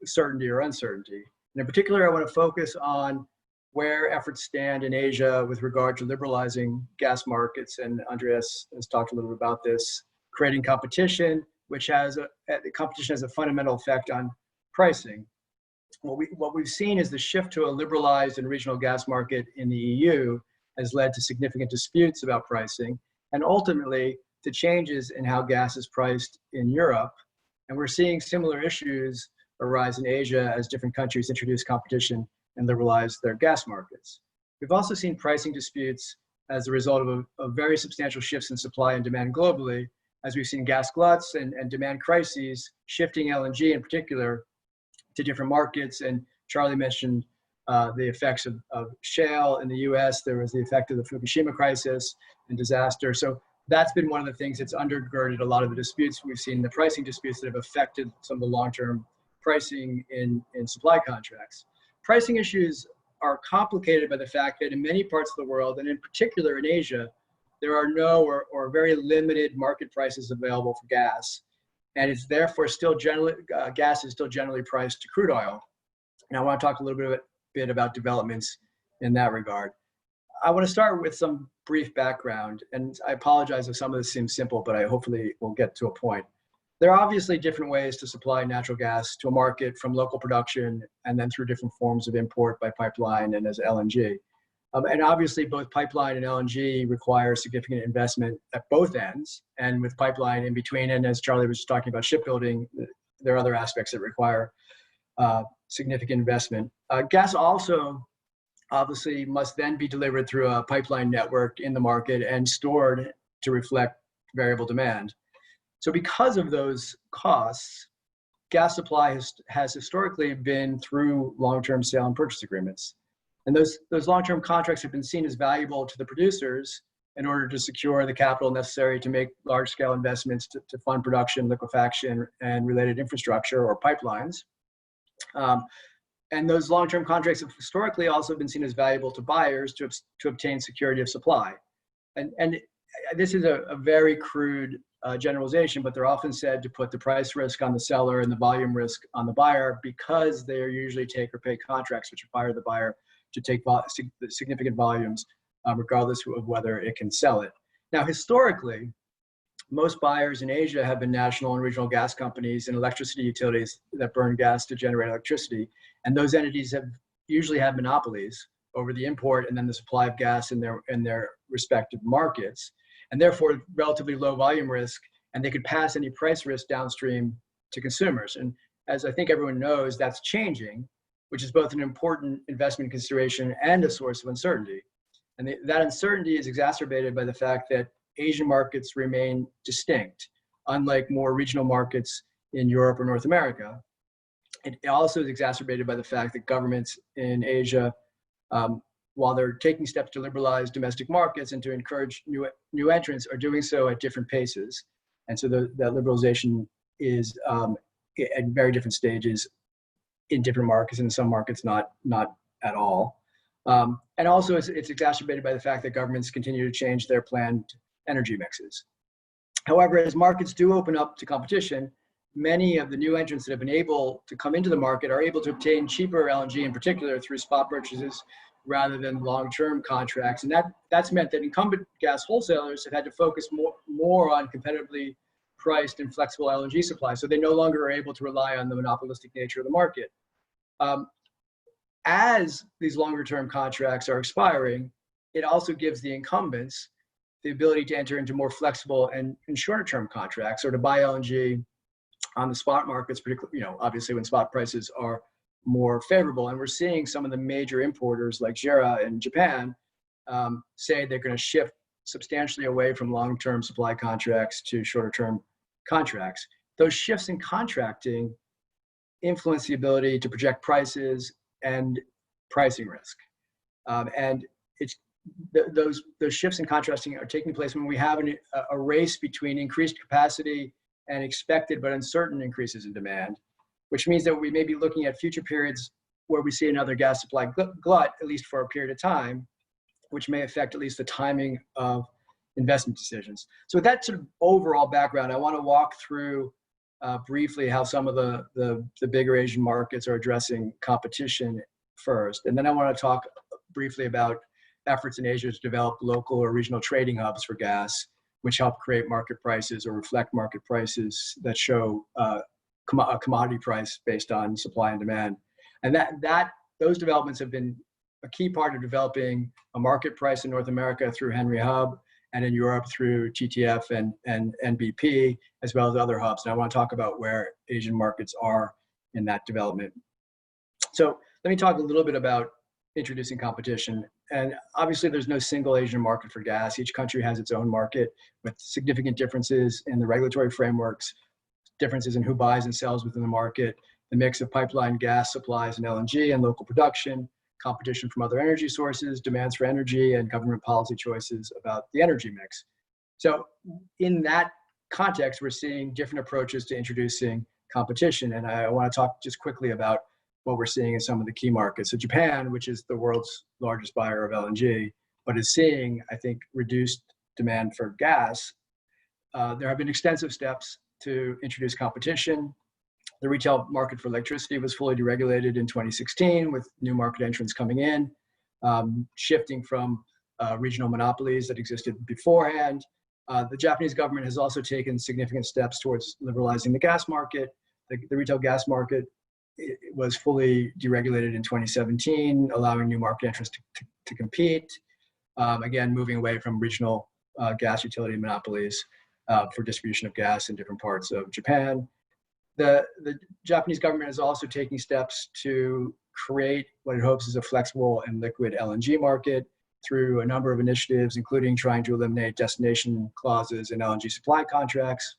certainty or uncertainty. And in particular, I want to focus on where efforts stand in Asia with regard to liberalizing gas markets, and Andreas has talked a little bit about this, creating competition, which competition has a fundamental effect on pricing. What we've seen is the shift to a liberalized and regional gas market in the EU has led to significant disputes about pricing, and ultimately to changes in how gas is priced in Europe. And we're seeing similar issues arise in Asia as different countries introduce competition and liberalize their gas markets. We've also seen pricing disputes as a result of very substantial shifts in supply and demand globally, as we've seen gas gluts and demand crises shifting LNG in particular to different markets. And Charlie mentioned the effects of shale in the US. There was the effect of the Fukushima crisis and disaster. So that's been one of the things that's undergirded a lot of the disputes we've seen, the pricing disputes that have affected some of the long-term pricing in supply contracts. Pricing issues are complicated by the fact that in many parts of the world, and in particular in Asia, there are no or very limited market prices available for gas. And it's therefore still generally, gas is still generally priced to crude oil. And I want to talk a little bit about developments in that regard. I want to start with some brief background, and I apologize if some of this seems simple, but I hopefully will get to a point. There are obviously different ways to supply natural gas to a market from local production and then through different forms of import by pipeline and as LNG. And obviously both pipeline and LNG require significant investment at both ends, and with pipeline in between, and as Charlie was talking about shipbuilding, there are other aspects that require significant investment. Gas also obviously must then be delivered through a pipeline network in the market and stored to reflect variable demand. So because of those costs, gas supply has historically been through long-term sale and purchase agreements. And those long-term contracts have been seen as valuable to the producers in order to secure the capital necessary to make large-scale investments to fund production, liquefaction, and related infrastructure or pipelines. And those long-term contracts have historically also been seen as valuable to buyers to obtain security of supply. And this is a very crude generalization, but they're often said to put the price risk on the seller and the volume risk on the buyer because they are usually take or pay contracts, which require the buyer to take significant volumes regardless of whether it can sell it. Now, historically, most buyers in Asia have been national and regional gas companies and electricity utilities that burn gas to generate electricity. And those entities have usually had monopolies over the import and then the supply of gas in their respective markets, and therefore relatively low volume risk, and they could pass any price risk downstream to consumers. And as I think everyone knows, that's changing, which is both an important investment consideration and a source of uncertainty. And that uncertainty is exacerbated by the fact that Asian markets remain distinct, unlike more regional markets in Europe or North America. It also is exacerbated by the fact that governments in Asia, while they're taking steps to liberalize domestic markets and to encourage new entrants, are doing so at different paces. And so that liberalization is at very different stages in different markets, and in some markets not at all. And also it's exacerbated by the fact that governments continue to change their planned energy mixes. However, as markets do open up to competition, many of the new entrants that have been able to come into the market are able to obtain cheaper LNG in particular through spot purchases rather than long-term contracts. And that's meant that incumbent gas wholesalers have had to focus more on competitively priced and flexible LNG supply. So they no longer are able to rely on the monopolistic nature of the market. As these longer-term contracts are expiring, it also gives the incumbents the ability to enter into more flexible and shorter-term contracts, or to buy LNG on the spot markets, particularly, obviously when spot prices are more favorable. And we're seeing some of the major importers like JERA in Japan say they're going to shift substantially away from long-term supply contracts to shorter-term contracts. Those shifts in contracting influence the ability to project prices and pricing risk. And those shifts in contrasting are taking place when we have a race between increased capacity and expected but uncertain increases in demand, which means that we may be looking at future periods where we see another gas supply glut, at least for a period of time, which may affect at least the timing of investment decisions. So with that sort of overall background, I want to walk through briefly how some of the bigger Asian markets are addressing competition first. And then I want to talk briefly about efforts in Asia to develop local or regional trading hubs for gas, which help create market prices or reflect market prices that show a commodity price based on supply and demand. And those developments have been a key part of developing a market price in North America through Henry Hub, and in Europe through TTF and BP, as well as other hubs. And I want to talk about where Asian markets are in that development. So let me talk a little bit about introducing competition. And obviously there's no single Asian market for gas. Each country has its own market with significant differences in the regulatory frameworks, differences in who buys and sells within the market, the mix of pipeline gas supplies and LNG and local production, competition from other energy sources, demands for energy, and government policy choices about the energy mix. So in that context, we're seeing different approaches to introducing competition. And I want to talk just quickly about what we're seeing in some of the key markets. So Japan, which is the world's largest buyer of LNG, but is seeing, I think, reduced demand for gas. There have been extensive steps to introduce competition. The retail market for electricity was fully deregulated in 2016 with new market entrants coming in, shifting from regional monopolies that existed beforehand. The Japanese government has also taken significant steps towards liberalizing the gas market. The retail gas market was fully deregulated in 2017, allowing new market entrants to compete. Again, moving away from regional gas utility monopolies for distribution of gas in different parts of Japan. The Japanese government is also taking steps to create what it hopes is a flexible and liquid LNG market through a number of initiatives, including trying to eliminate destination clauses in LNG supply contracts,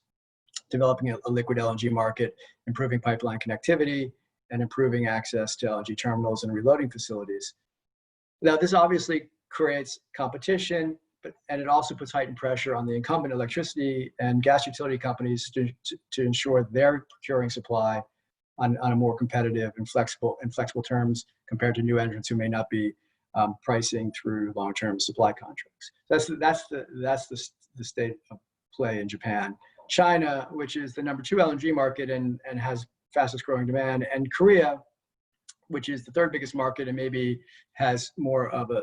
developing a liquid LNG market, improving pipeline connectivity, and improving access to LNG terminals and reloading facilities. Now, this obviously creates competition, and it also puts heightened pressure on the incumbent electricity and gas utility companies to ensure they're procuring supply on a more competitive and flexible terms compared to new entrants who may not be pricing through long-term supply contracts. That's the state of play in Japan. China, which is the #2 LNG market and has fastest growing demand, and Korea, which is the third biggest market and maybe has more of a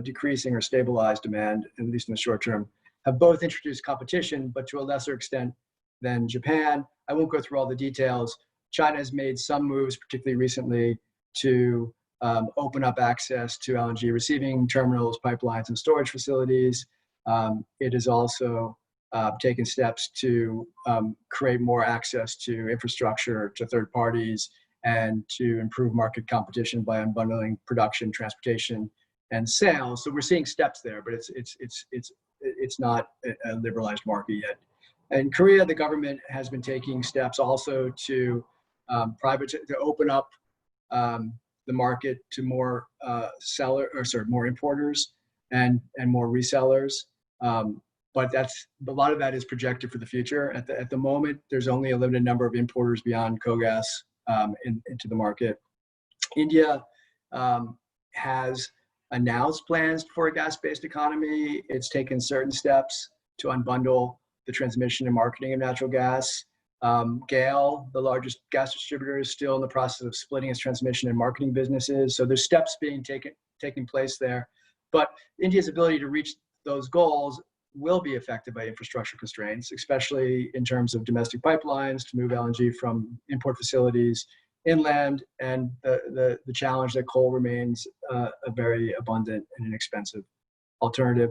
decreasing or stabilized demand, at least in the short term, have both introduced competition, but to a lesser extent than Japan. I won't go through all the details. China has made some moves, particularly recently, to open up access to LNG receiving terminals, pipelines, and storage facilities. It has also taken steps to create more access to infrastructure to third parties and to improve market competition by unbundling production, transportation, and sales. So we're seeing steps there, but it's not a liberalized market yet. In Korea, the government has been taking steps also to open up the market to more more importers and more resellers. But a lot of that is projected for the future. At the moment, there's only a limited number of importers beyond KOGAS into the market. India has announced plans for a gas-based economy. It's taken certain steps to unbundle the transmission and marketing of natural gas. GAIL, the largest gas distributor, is still in the process of splitting its transmission and marketing businesses. So there's steps being taking place there. But India's ability to reach those goals will be affected by infrastructure constraints, especially in terms of domestic pipelines to move LNG from import facilities inland, and the challenge that coal remains a very abundant and inexpensive alternative.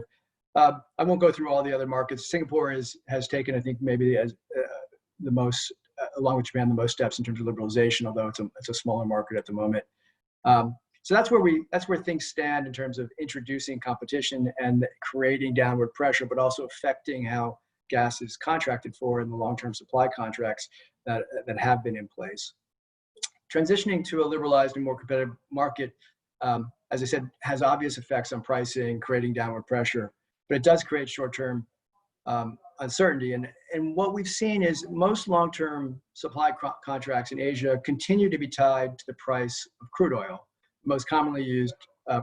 I won't go through all the other markets. Singapore has taken, I think, maybe as the most, along with Japan, the most steps in terms of liberalization, although it's a smaller market at the moment. So that's where things stand in terms of introducing competition and creating downward pressure, but also affecting how gas is contracted for in the long-term supply contracts that have been in place. Transitioning to a liberalized and more competitive market, as I said, has obvious effects on pricing, creating downward pressure, but it does create short-term uncertainty. And what we've seen is most long-term supply contracts in Asia continue to be tied to the price of crude oil. Most commonly used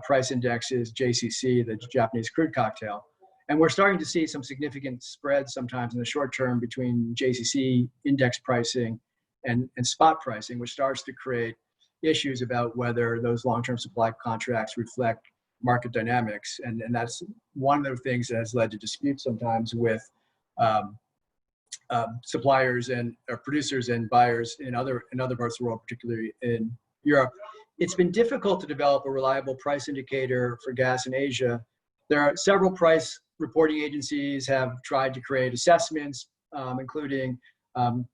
price index is JCC, the Japanese crude cocktail. And we're starting to see some significant spreads sometimes in the short term between JCC index pricing and spot pricing, which starts to create issues about whether those long-term supply contracts reflect market dynamics. And that's one of the things that has led to disputes sometimes with suppliers and producers and buyers in other parts of the world, particularly in Europe. It's been difficult to develop a reliable price indicator for gas in Asia. There are several price reporting agencies have tried to create assessments, including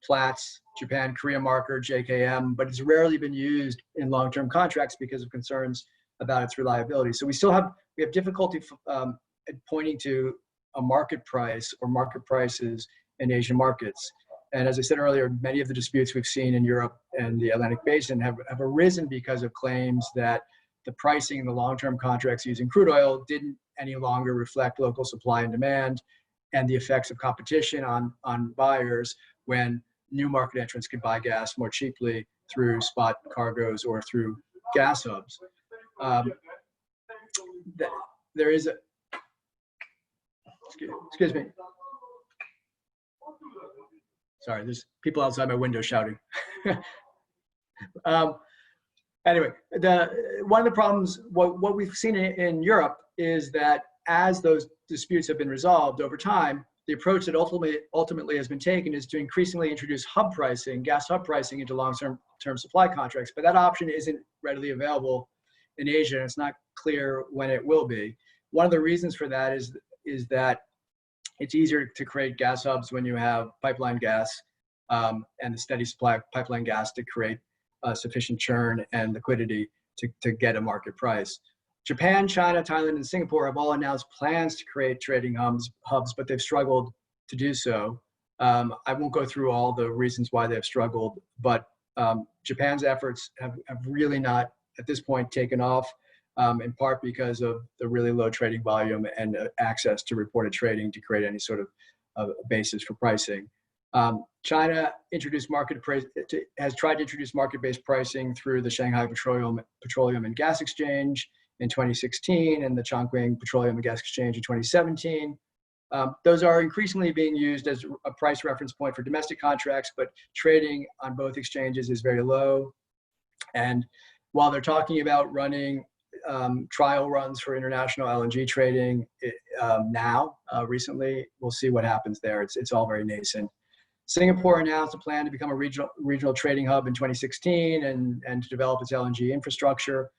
Platts, Japan Korea Marker, JKM, but it's rarely been used in long-term contracts because of concerns about its reliability. So we have difficulty pointing to a market price or market prices in Asian markets. And as I said earlier, many of the disputes we've seen in Europe and the Atlantic Basin have arisen because of claims that the pricing in the long-term contracts using crude oil didn't any longer reflect local supply and demand, and the effects of competition on buyers when new market entrants could buy gas more cheaply through spot cargoes or through gas hubs. There is a, excuse me. Sorry, there's people outside my window shouting. Anyway, one of the problems, what we've seen in Europe is that as those disputes have been resolved over time, the approach that ultimately has been taken is to increasingly introduce hub pricing, gas hub pricing into long-term supply contracts. But that option isn't readily available in Asia, and it's not clear when it will be. One of the reasons for that is that it's easier to create gas hubs when you have pipeline gas and the steady supply of pipeline gas to create sufficient churn and liquidity to get a market price. Japan, China, Thailand, and Singapore have all announced plans to create trading hubs, but they've struggled to do so. I won't go through all the reasons why they've struggled, but Japan's efforts have really not, at this point, taken off, in part because of the really low trading volume and access to reported trading to create any sort of basis for pricing. China has tried to introduce market-based pricing through the Shanghai Petroleum and Gas Exchange in 2016 and the Chongqing Petroleum and Gas Exchange in 2017. Those are increasingly being used as a price reference point for domestic contracts, but trading on both exchanges is very low. And while they're talking about running trial runs for international LNG trading recently, we'll see what happens there. It's all very nascent. Singapore announced a plan to become a regional trading hub in 2016 and to develop its LNG infrastructure.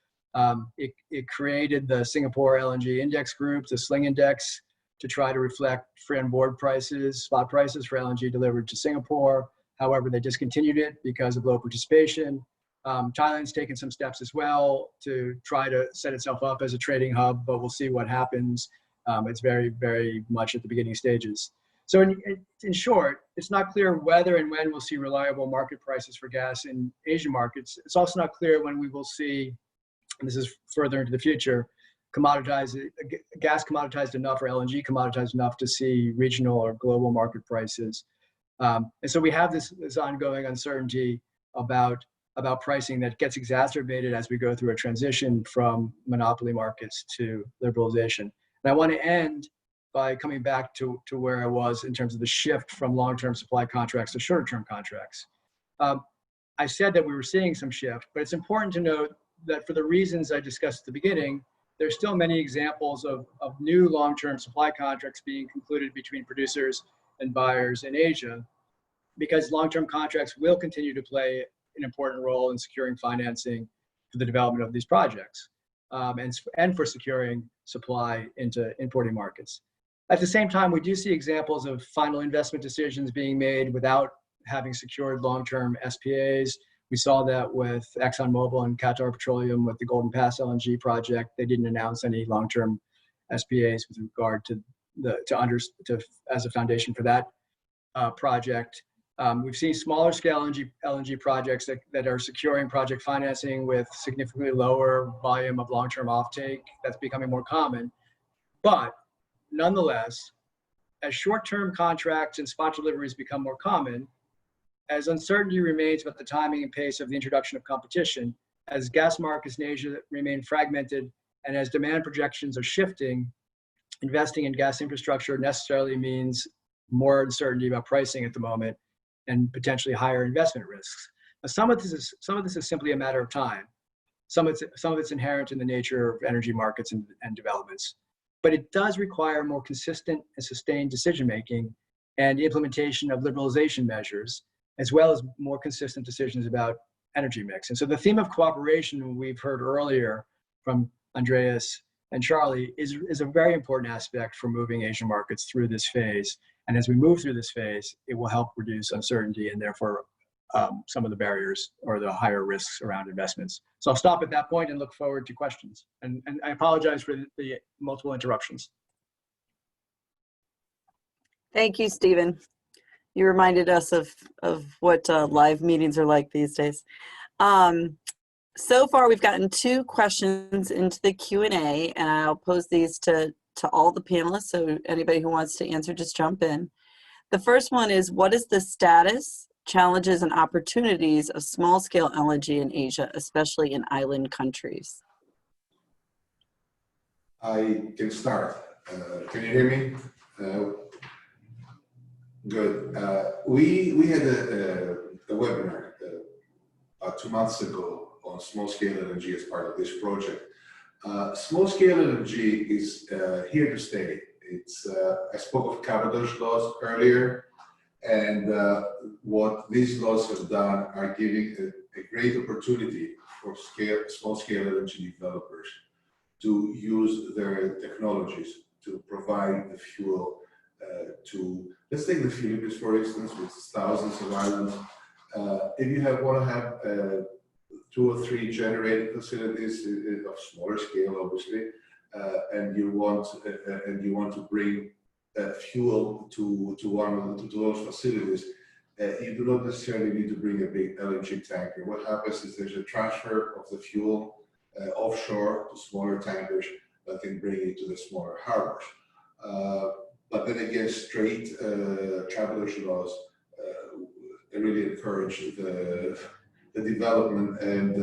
It created the Singapore LNG Index Group, the SLING Index, to try to reflect free on board prices, spot prices for LNG delivered to Singapore. However, they discontinued it because of low participation. Thailand's taken some steps as well to try to set itself up as a trading hub, but we'll see what happens. It's very, very much at the beginning stages. So in short, it's not clear whether and when we'll see reliable market prices for gas in Asian markets. It's also not clear when we will see, and this is further into the future, gas commoditized enough or LNG commoditized enough to see regional or global market prices. And so we have this ongoing uncertainty about pricing that gets exacerbated as we go through a transition from monopoly markets to liberalization. And I want to end by coming back to where I was in terms of the shift from long-term supply contracts to shorter-term contracts. I said that we were seeing some shift, but it's important to note that for the reasons I discussed at the beginning, there's still many examples of new long-term supply contracts being concluded between producers and buyers in Asia, because long-term contracts will continue to play an important role in securing financing for the development of these projects, and for securing supply into importing markets. At the same time, we do see examples of final investment decisions being made without having secured long-term SPAs. We saw that with ExxonMobil and Qatar Petroleum with the Golden Pass LNG project. They didn't announce any long-term SPAs with regard to as a foundation for that project. We've seen smaller scale LNG projects that are securing project financing with significantly lower volume of long-term offtake. That's becoming more common. But nonetheless, as short-term contracts and spot deliveries become more common, as uncertainty remains about the timing and pace of the introduction of competition, as gas markets in Asia remain fragmented, and as demand projections are shifting, investing in gas infrastructure necessarily means more uncertainty about pricing at the moment and potentially higher investment risks. Now, some of this is simply a matter of time. Some of it's inherent in the nature of energy markets and developments. But it does require more consistent and sustained decision-making and the implementation of liberalization measures, as well as more consistent decisions about energy mix. And so the theme of cooperation we've heard earlier from Andreas and Charlie is a very important aspect for moving Asian markets through this phase. And as we move through this phase, it will help reduce uncertainty and therefore some of the barriers or the higher risks around investments. So I'll stop at that point and look forward to questions. And I apologize for the multiple interruptions. Thank you, Stephen. You reminded us of what live meetings are like these days. So far, we've gotten 2 questions into the Q&A, and I'll pose these to all the panelists, so anybody who wants to answer, just jump in. The first one is, what is the status, challenges, and opportunities of small-scale LNG in Asia, especially in island countries? I can start. Can you hear me? Good. We had a webinar about 2 months ago on small-scale LNG as part of this project. Small-scale LNG is here to stay. I spoke of Cabotage Laws earlier, and what these laws have done are giving a great opportunity for small-scale LNG developers to use their technologies to provide the fuel to, let's take the Philippines, for instance, with thousands of islands. If you want to have 2 or 3 generating facilities of smaller scale, obviously, and you want to bring fuel to those facilities, you do not necessarily need to bring a big LNG tanker. What happens is there's a transfer of the fuel offshore to smaller tankers that can bring it to the smaller harbors. But then again, straight Cabotage Laws really encourage the development and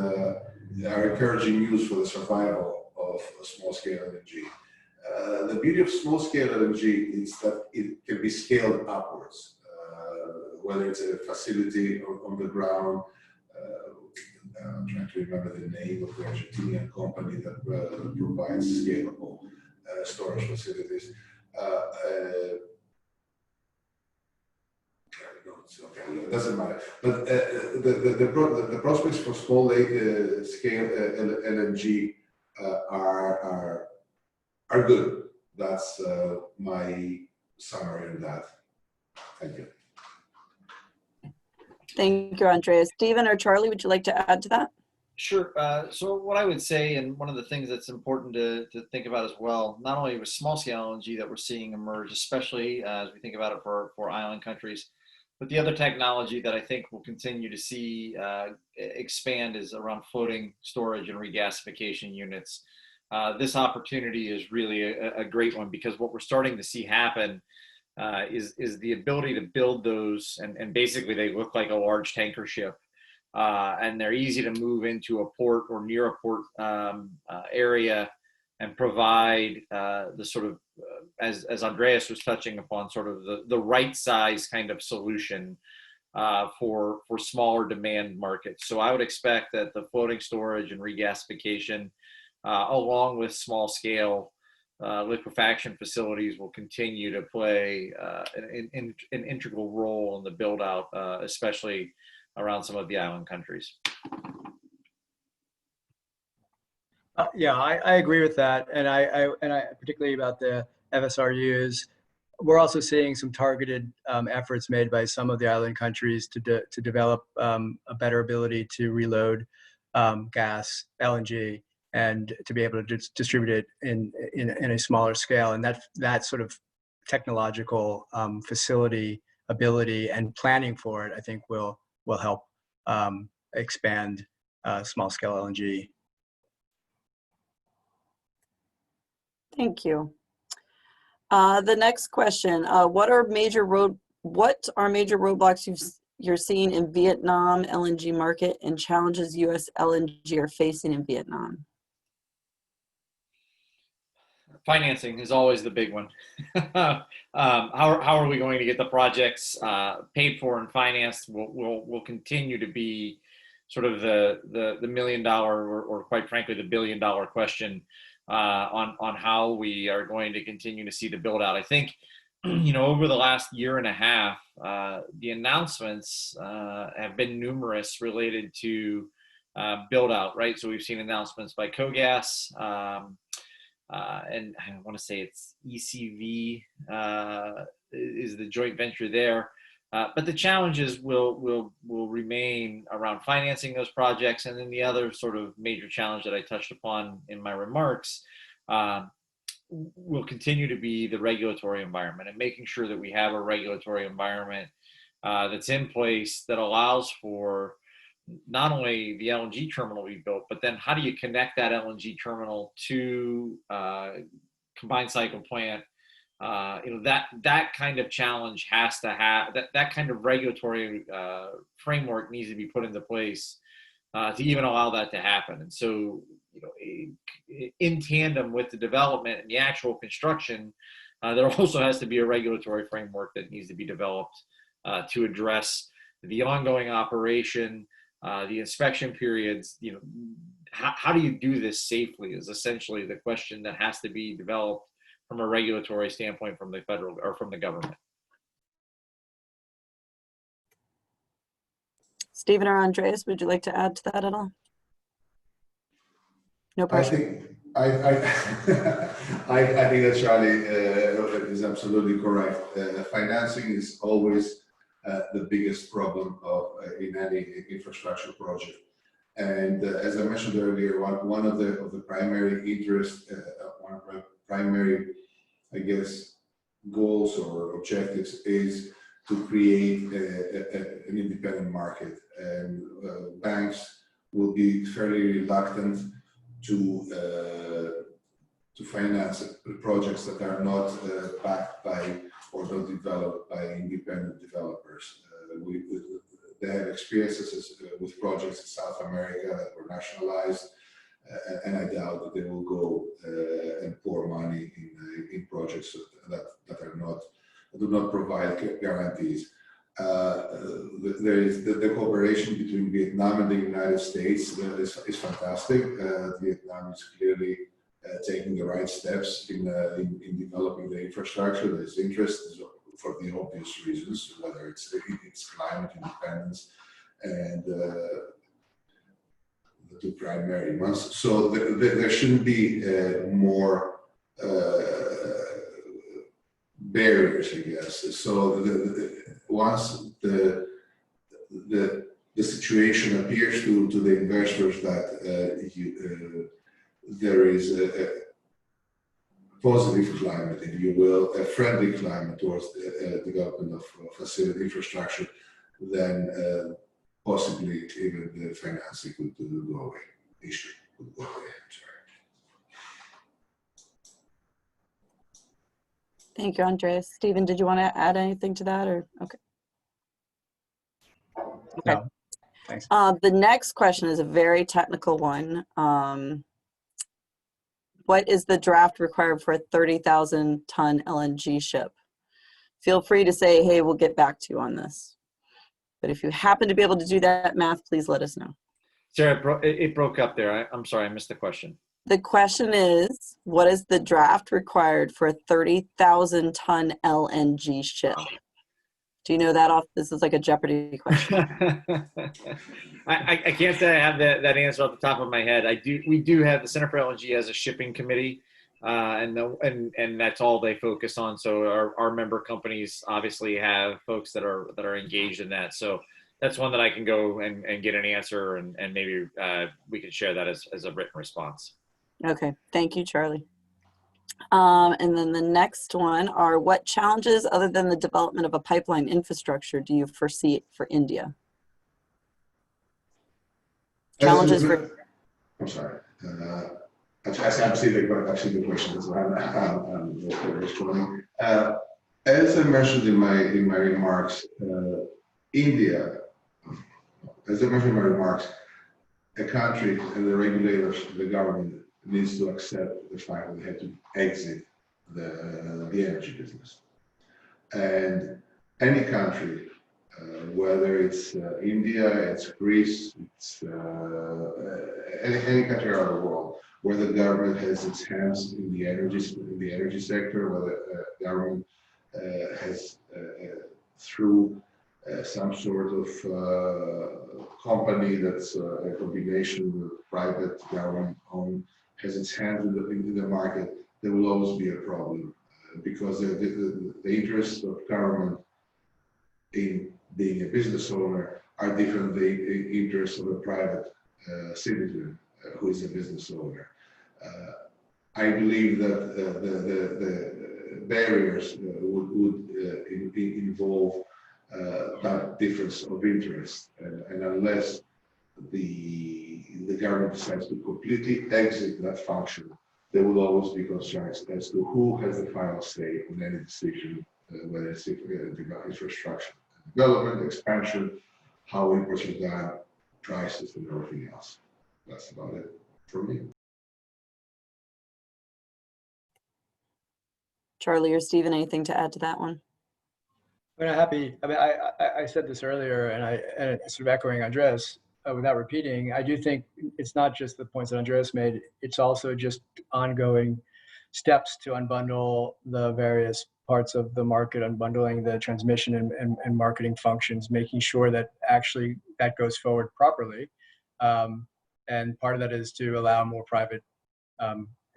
are encouraging use for the survival of small-scale LNG. The beauty of small-scale LNG is that it can be scaled upwards, whether it's a facility on the ground. I'm trying to remember the name of the Argentinian company that provides scalable storage facilities. Okay, it doesn't matter. But the prospects for small scale LNG are good. That's my summary on that. Thank you. Thank you, Andreas. Stephen or Charlie, would you like to add to that? Sure. So what I would say, and one of the things that's important to think about as well, not only with small scale LNG that we're seeing emerge, especially as we think about it for island countries, but the other technology that I think we'll continue to see expand is around floating storage and regasification units. This opportunity is really a great one, because what we're starting to see happen is the ability to build those, and basically they look like a large tanker ship. And they're easy to move into a port or near a port area and provide the sort of as Andreas was touching upon, sort of the right size kind of solution for smaller demand markets. So I would expect that the floating storage and regasification, along with small scale liquefaction facilities, will continue to play an integral role in the build out, especially around some of the island countries. Yeah, I agree with that, and I particularly about the FSRUs. We're also seeing some targeted efforts made by some of the island countries to develop a better ability to reload gas, LNG, and to be able to distribute it in a smaller scale. And that sort of technological facility ability and planning for it, I think, will help expand small scale LNG. Thank you. The next question, what are major roadblocks you're seeing in Vietnam LNG market and challenges U.S. LNG are facing in Vietnam? Financing is always the big one. How are we going to get the projects paid for and financed will continue to be sort of the $1 million or quite frankly the $1 billion question on how we are going to continue to see the build out. I think, over the last year and a half, the announcements have been numerous related to build out, right? So we've seen announcements by KOGAS, and I want to say it's ECV is the joint venture there. But the challenges will remain around financing those projects. And then the other sort of major challenge that I touched upon in my remarks will continue to be the regulatory environment and making sure that we have a regulatory environment that's in place that allows for not only the LNG terminal we built, but then how do you connect that LNG terminal to combined cycle plant? That kind of challenge has to have that kind of regulatory framework needs to be put into place to even allow that to happen. And so, in tandem with the development and the actual construction, there also has to be a regulatory framework that needs to be developed to address the ongoing operation, the inspection periods. How do you do this safely is essentially the question that has to be developed from a regulatory standpoint from the federal or from the government. Stephen or Andreas, would you like to add to that at all? No pressure. I think that Charlie is absolutely correct. Financing is always the biggest problem in any infrastructure project. And as I mentioned earlier, one of the primary interests, primary, I guess, goals or objectives is to create an independent market. And banks will be fairly reluctant to finance projects that are not backed by or not developed by independent developers. They have experiences with projects in South America that were nationalized, and I doubt that they will go and pour money in projects that do not provide guarantees. There is the cooperation between Vietnam and the United States is fantastic. Vietnam is clearly taking the right steps in developing the infrastructure. There's interest for the obvious reasons, whether it's climate independence and the two primary ones. So there shouldn't be more barriers, I guess. So once the situation appears to the investors that there is a positive climate, if you will, a friendly climate towards the development of facility infrastructure, then possibly even the financing could go away. Issue could go away. Thank you, Andreas. Stephen, did you want to add anything to that, or okay? Okay. No, thanks. The next question is a very technical one. what is the draft required for a 30,000 ton LNG ship? Feel free to say, hey, we'll get back to you on this. But if you happen to be able to do that math, please let us know. Sarah, it broke up there. I'm sorry, I missed the question. The question is, what is the draft required for a 30,000 ton LNG ship? Do you know that off? This is like a Jeopardy question. I can't say I have that answer off the top of my head. We do have the Center for LNG as a shipping committee, and that's all they focus on. So our member companies obviously have folks that are engaged in that. So that's one that I can go and get an answer, and maybe we can share that as a written response. Okay, thank you, Charlie. And then the next one are, what challenges other than the development of a pipeline infrastructure do you foresee for India? Challenges for... I'm sorry. I'm seeing the question, so I'm responding. As I mentioned in my remarks, India, as I mentioned in my remarks, the country and the regulators, the government needs to accept the fact that they have to exit the energy business. And any country, whether it's India, it's Greece, it's any country around the world, where the government has its hands in the energy sector, where the government has through some sort of company that's a combination with private government owned, has its hands in the market, there will always be a problem because the interests of government in being a business owner are different than the interests of a private citizen who is a business owner. I believe that the barriers would involve that difference of interest, and unless the government decides to completely exit that function, there will always be concerns as to who has the final say on any decision, whether it's infrastructure development, expansion, how imports are done, prices, and everything else. That's about it for me. Charlie or Stephen, anything to add to that one? I'm happy. I mean, I said this earlier, and sort of echoing Andreas, without repeating, I do think it's not just the points that Andreas made, it's also just ongoing steps to unbundle the various parts of the market, unbundling the transmission and marketing functions, making sure that actually that goes forward properly. And part of that is to allow more private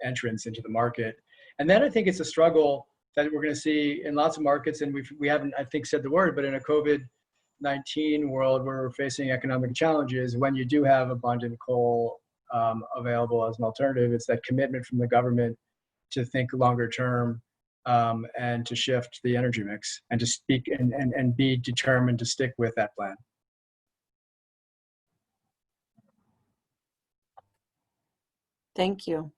entrance into the market. And then I think it's a struggle that we're going to see in lots of markets, and we haven't, I think, said the word, but in a COVID-19 world where we're facing economic challenges, when you do have abundant coal available as an alternative, it's that commitment from the government to think longer term and to shift the energy mix and to speak and be determined to stick with that plan. Thank you.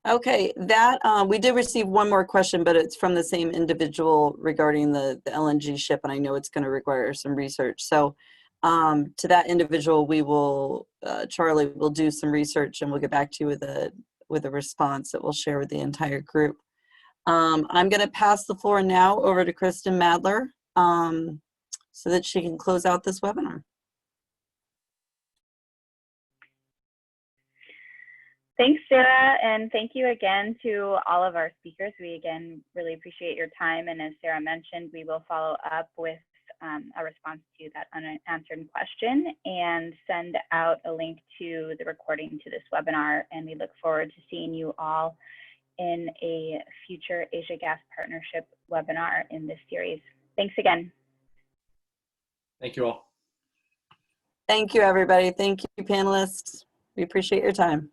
Okay, that we did receive one more question, but it's from the same individual regarding the LNG ship, and I know it's going to require some research. So to that individual, we will, Charlie will do some research and we'll get back to you with a response that we'll share with the entire group. I'm going to pass the floor now over to Kristen Madler so that she can close out this webinar. Thanks, Sarah, and thank you again to all of our speakers. We again really appreciate your time, and as Sarah mentioned, we will follow up with a response to that unanswered question and send out a link to the recording to this webinar, and we look forward to seeing you all in a future Asia Gas Partnership webinar in this series. Thanks again. Thank you all. Thank you, everybody. Thank you, panelists. We appreciate your time.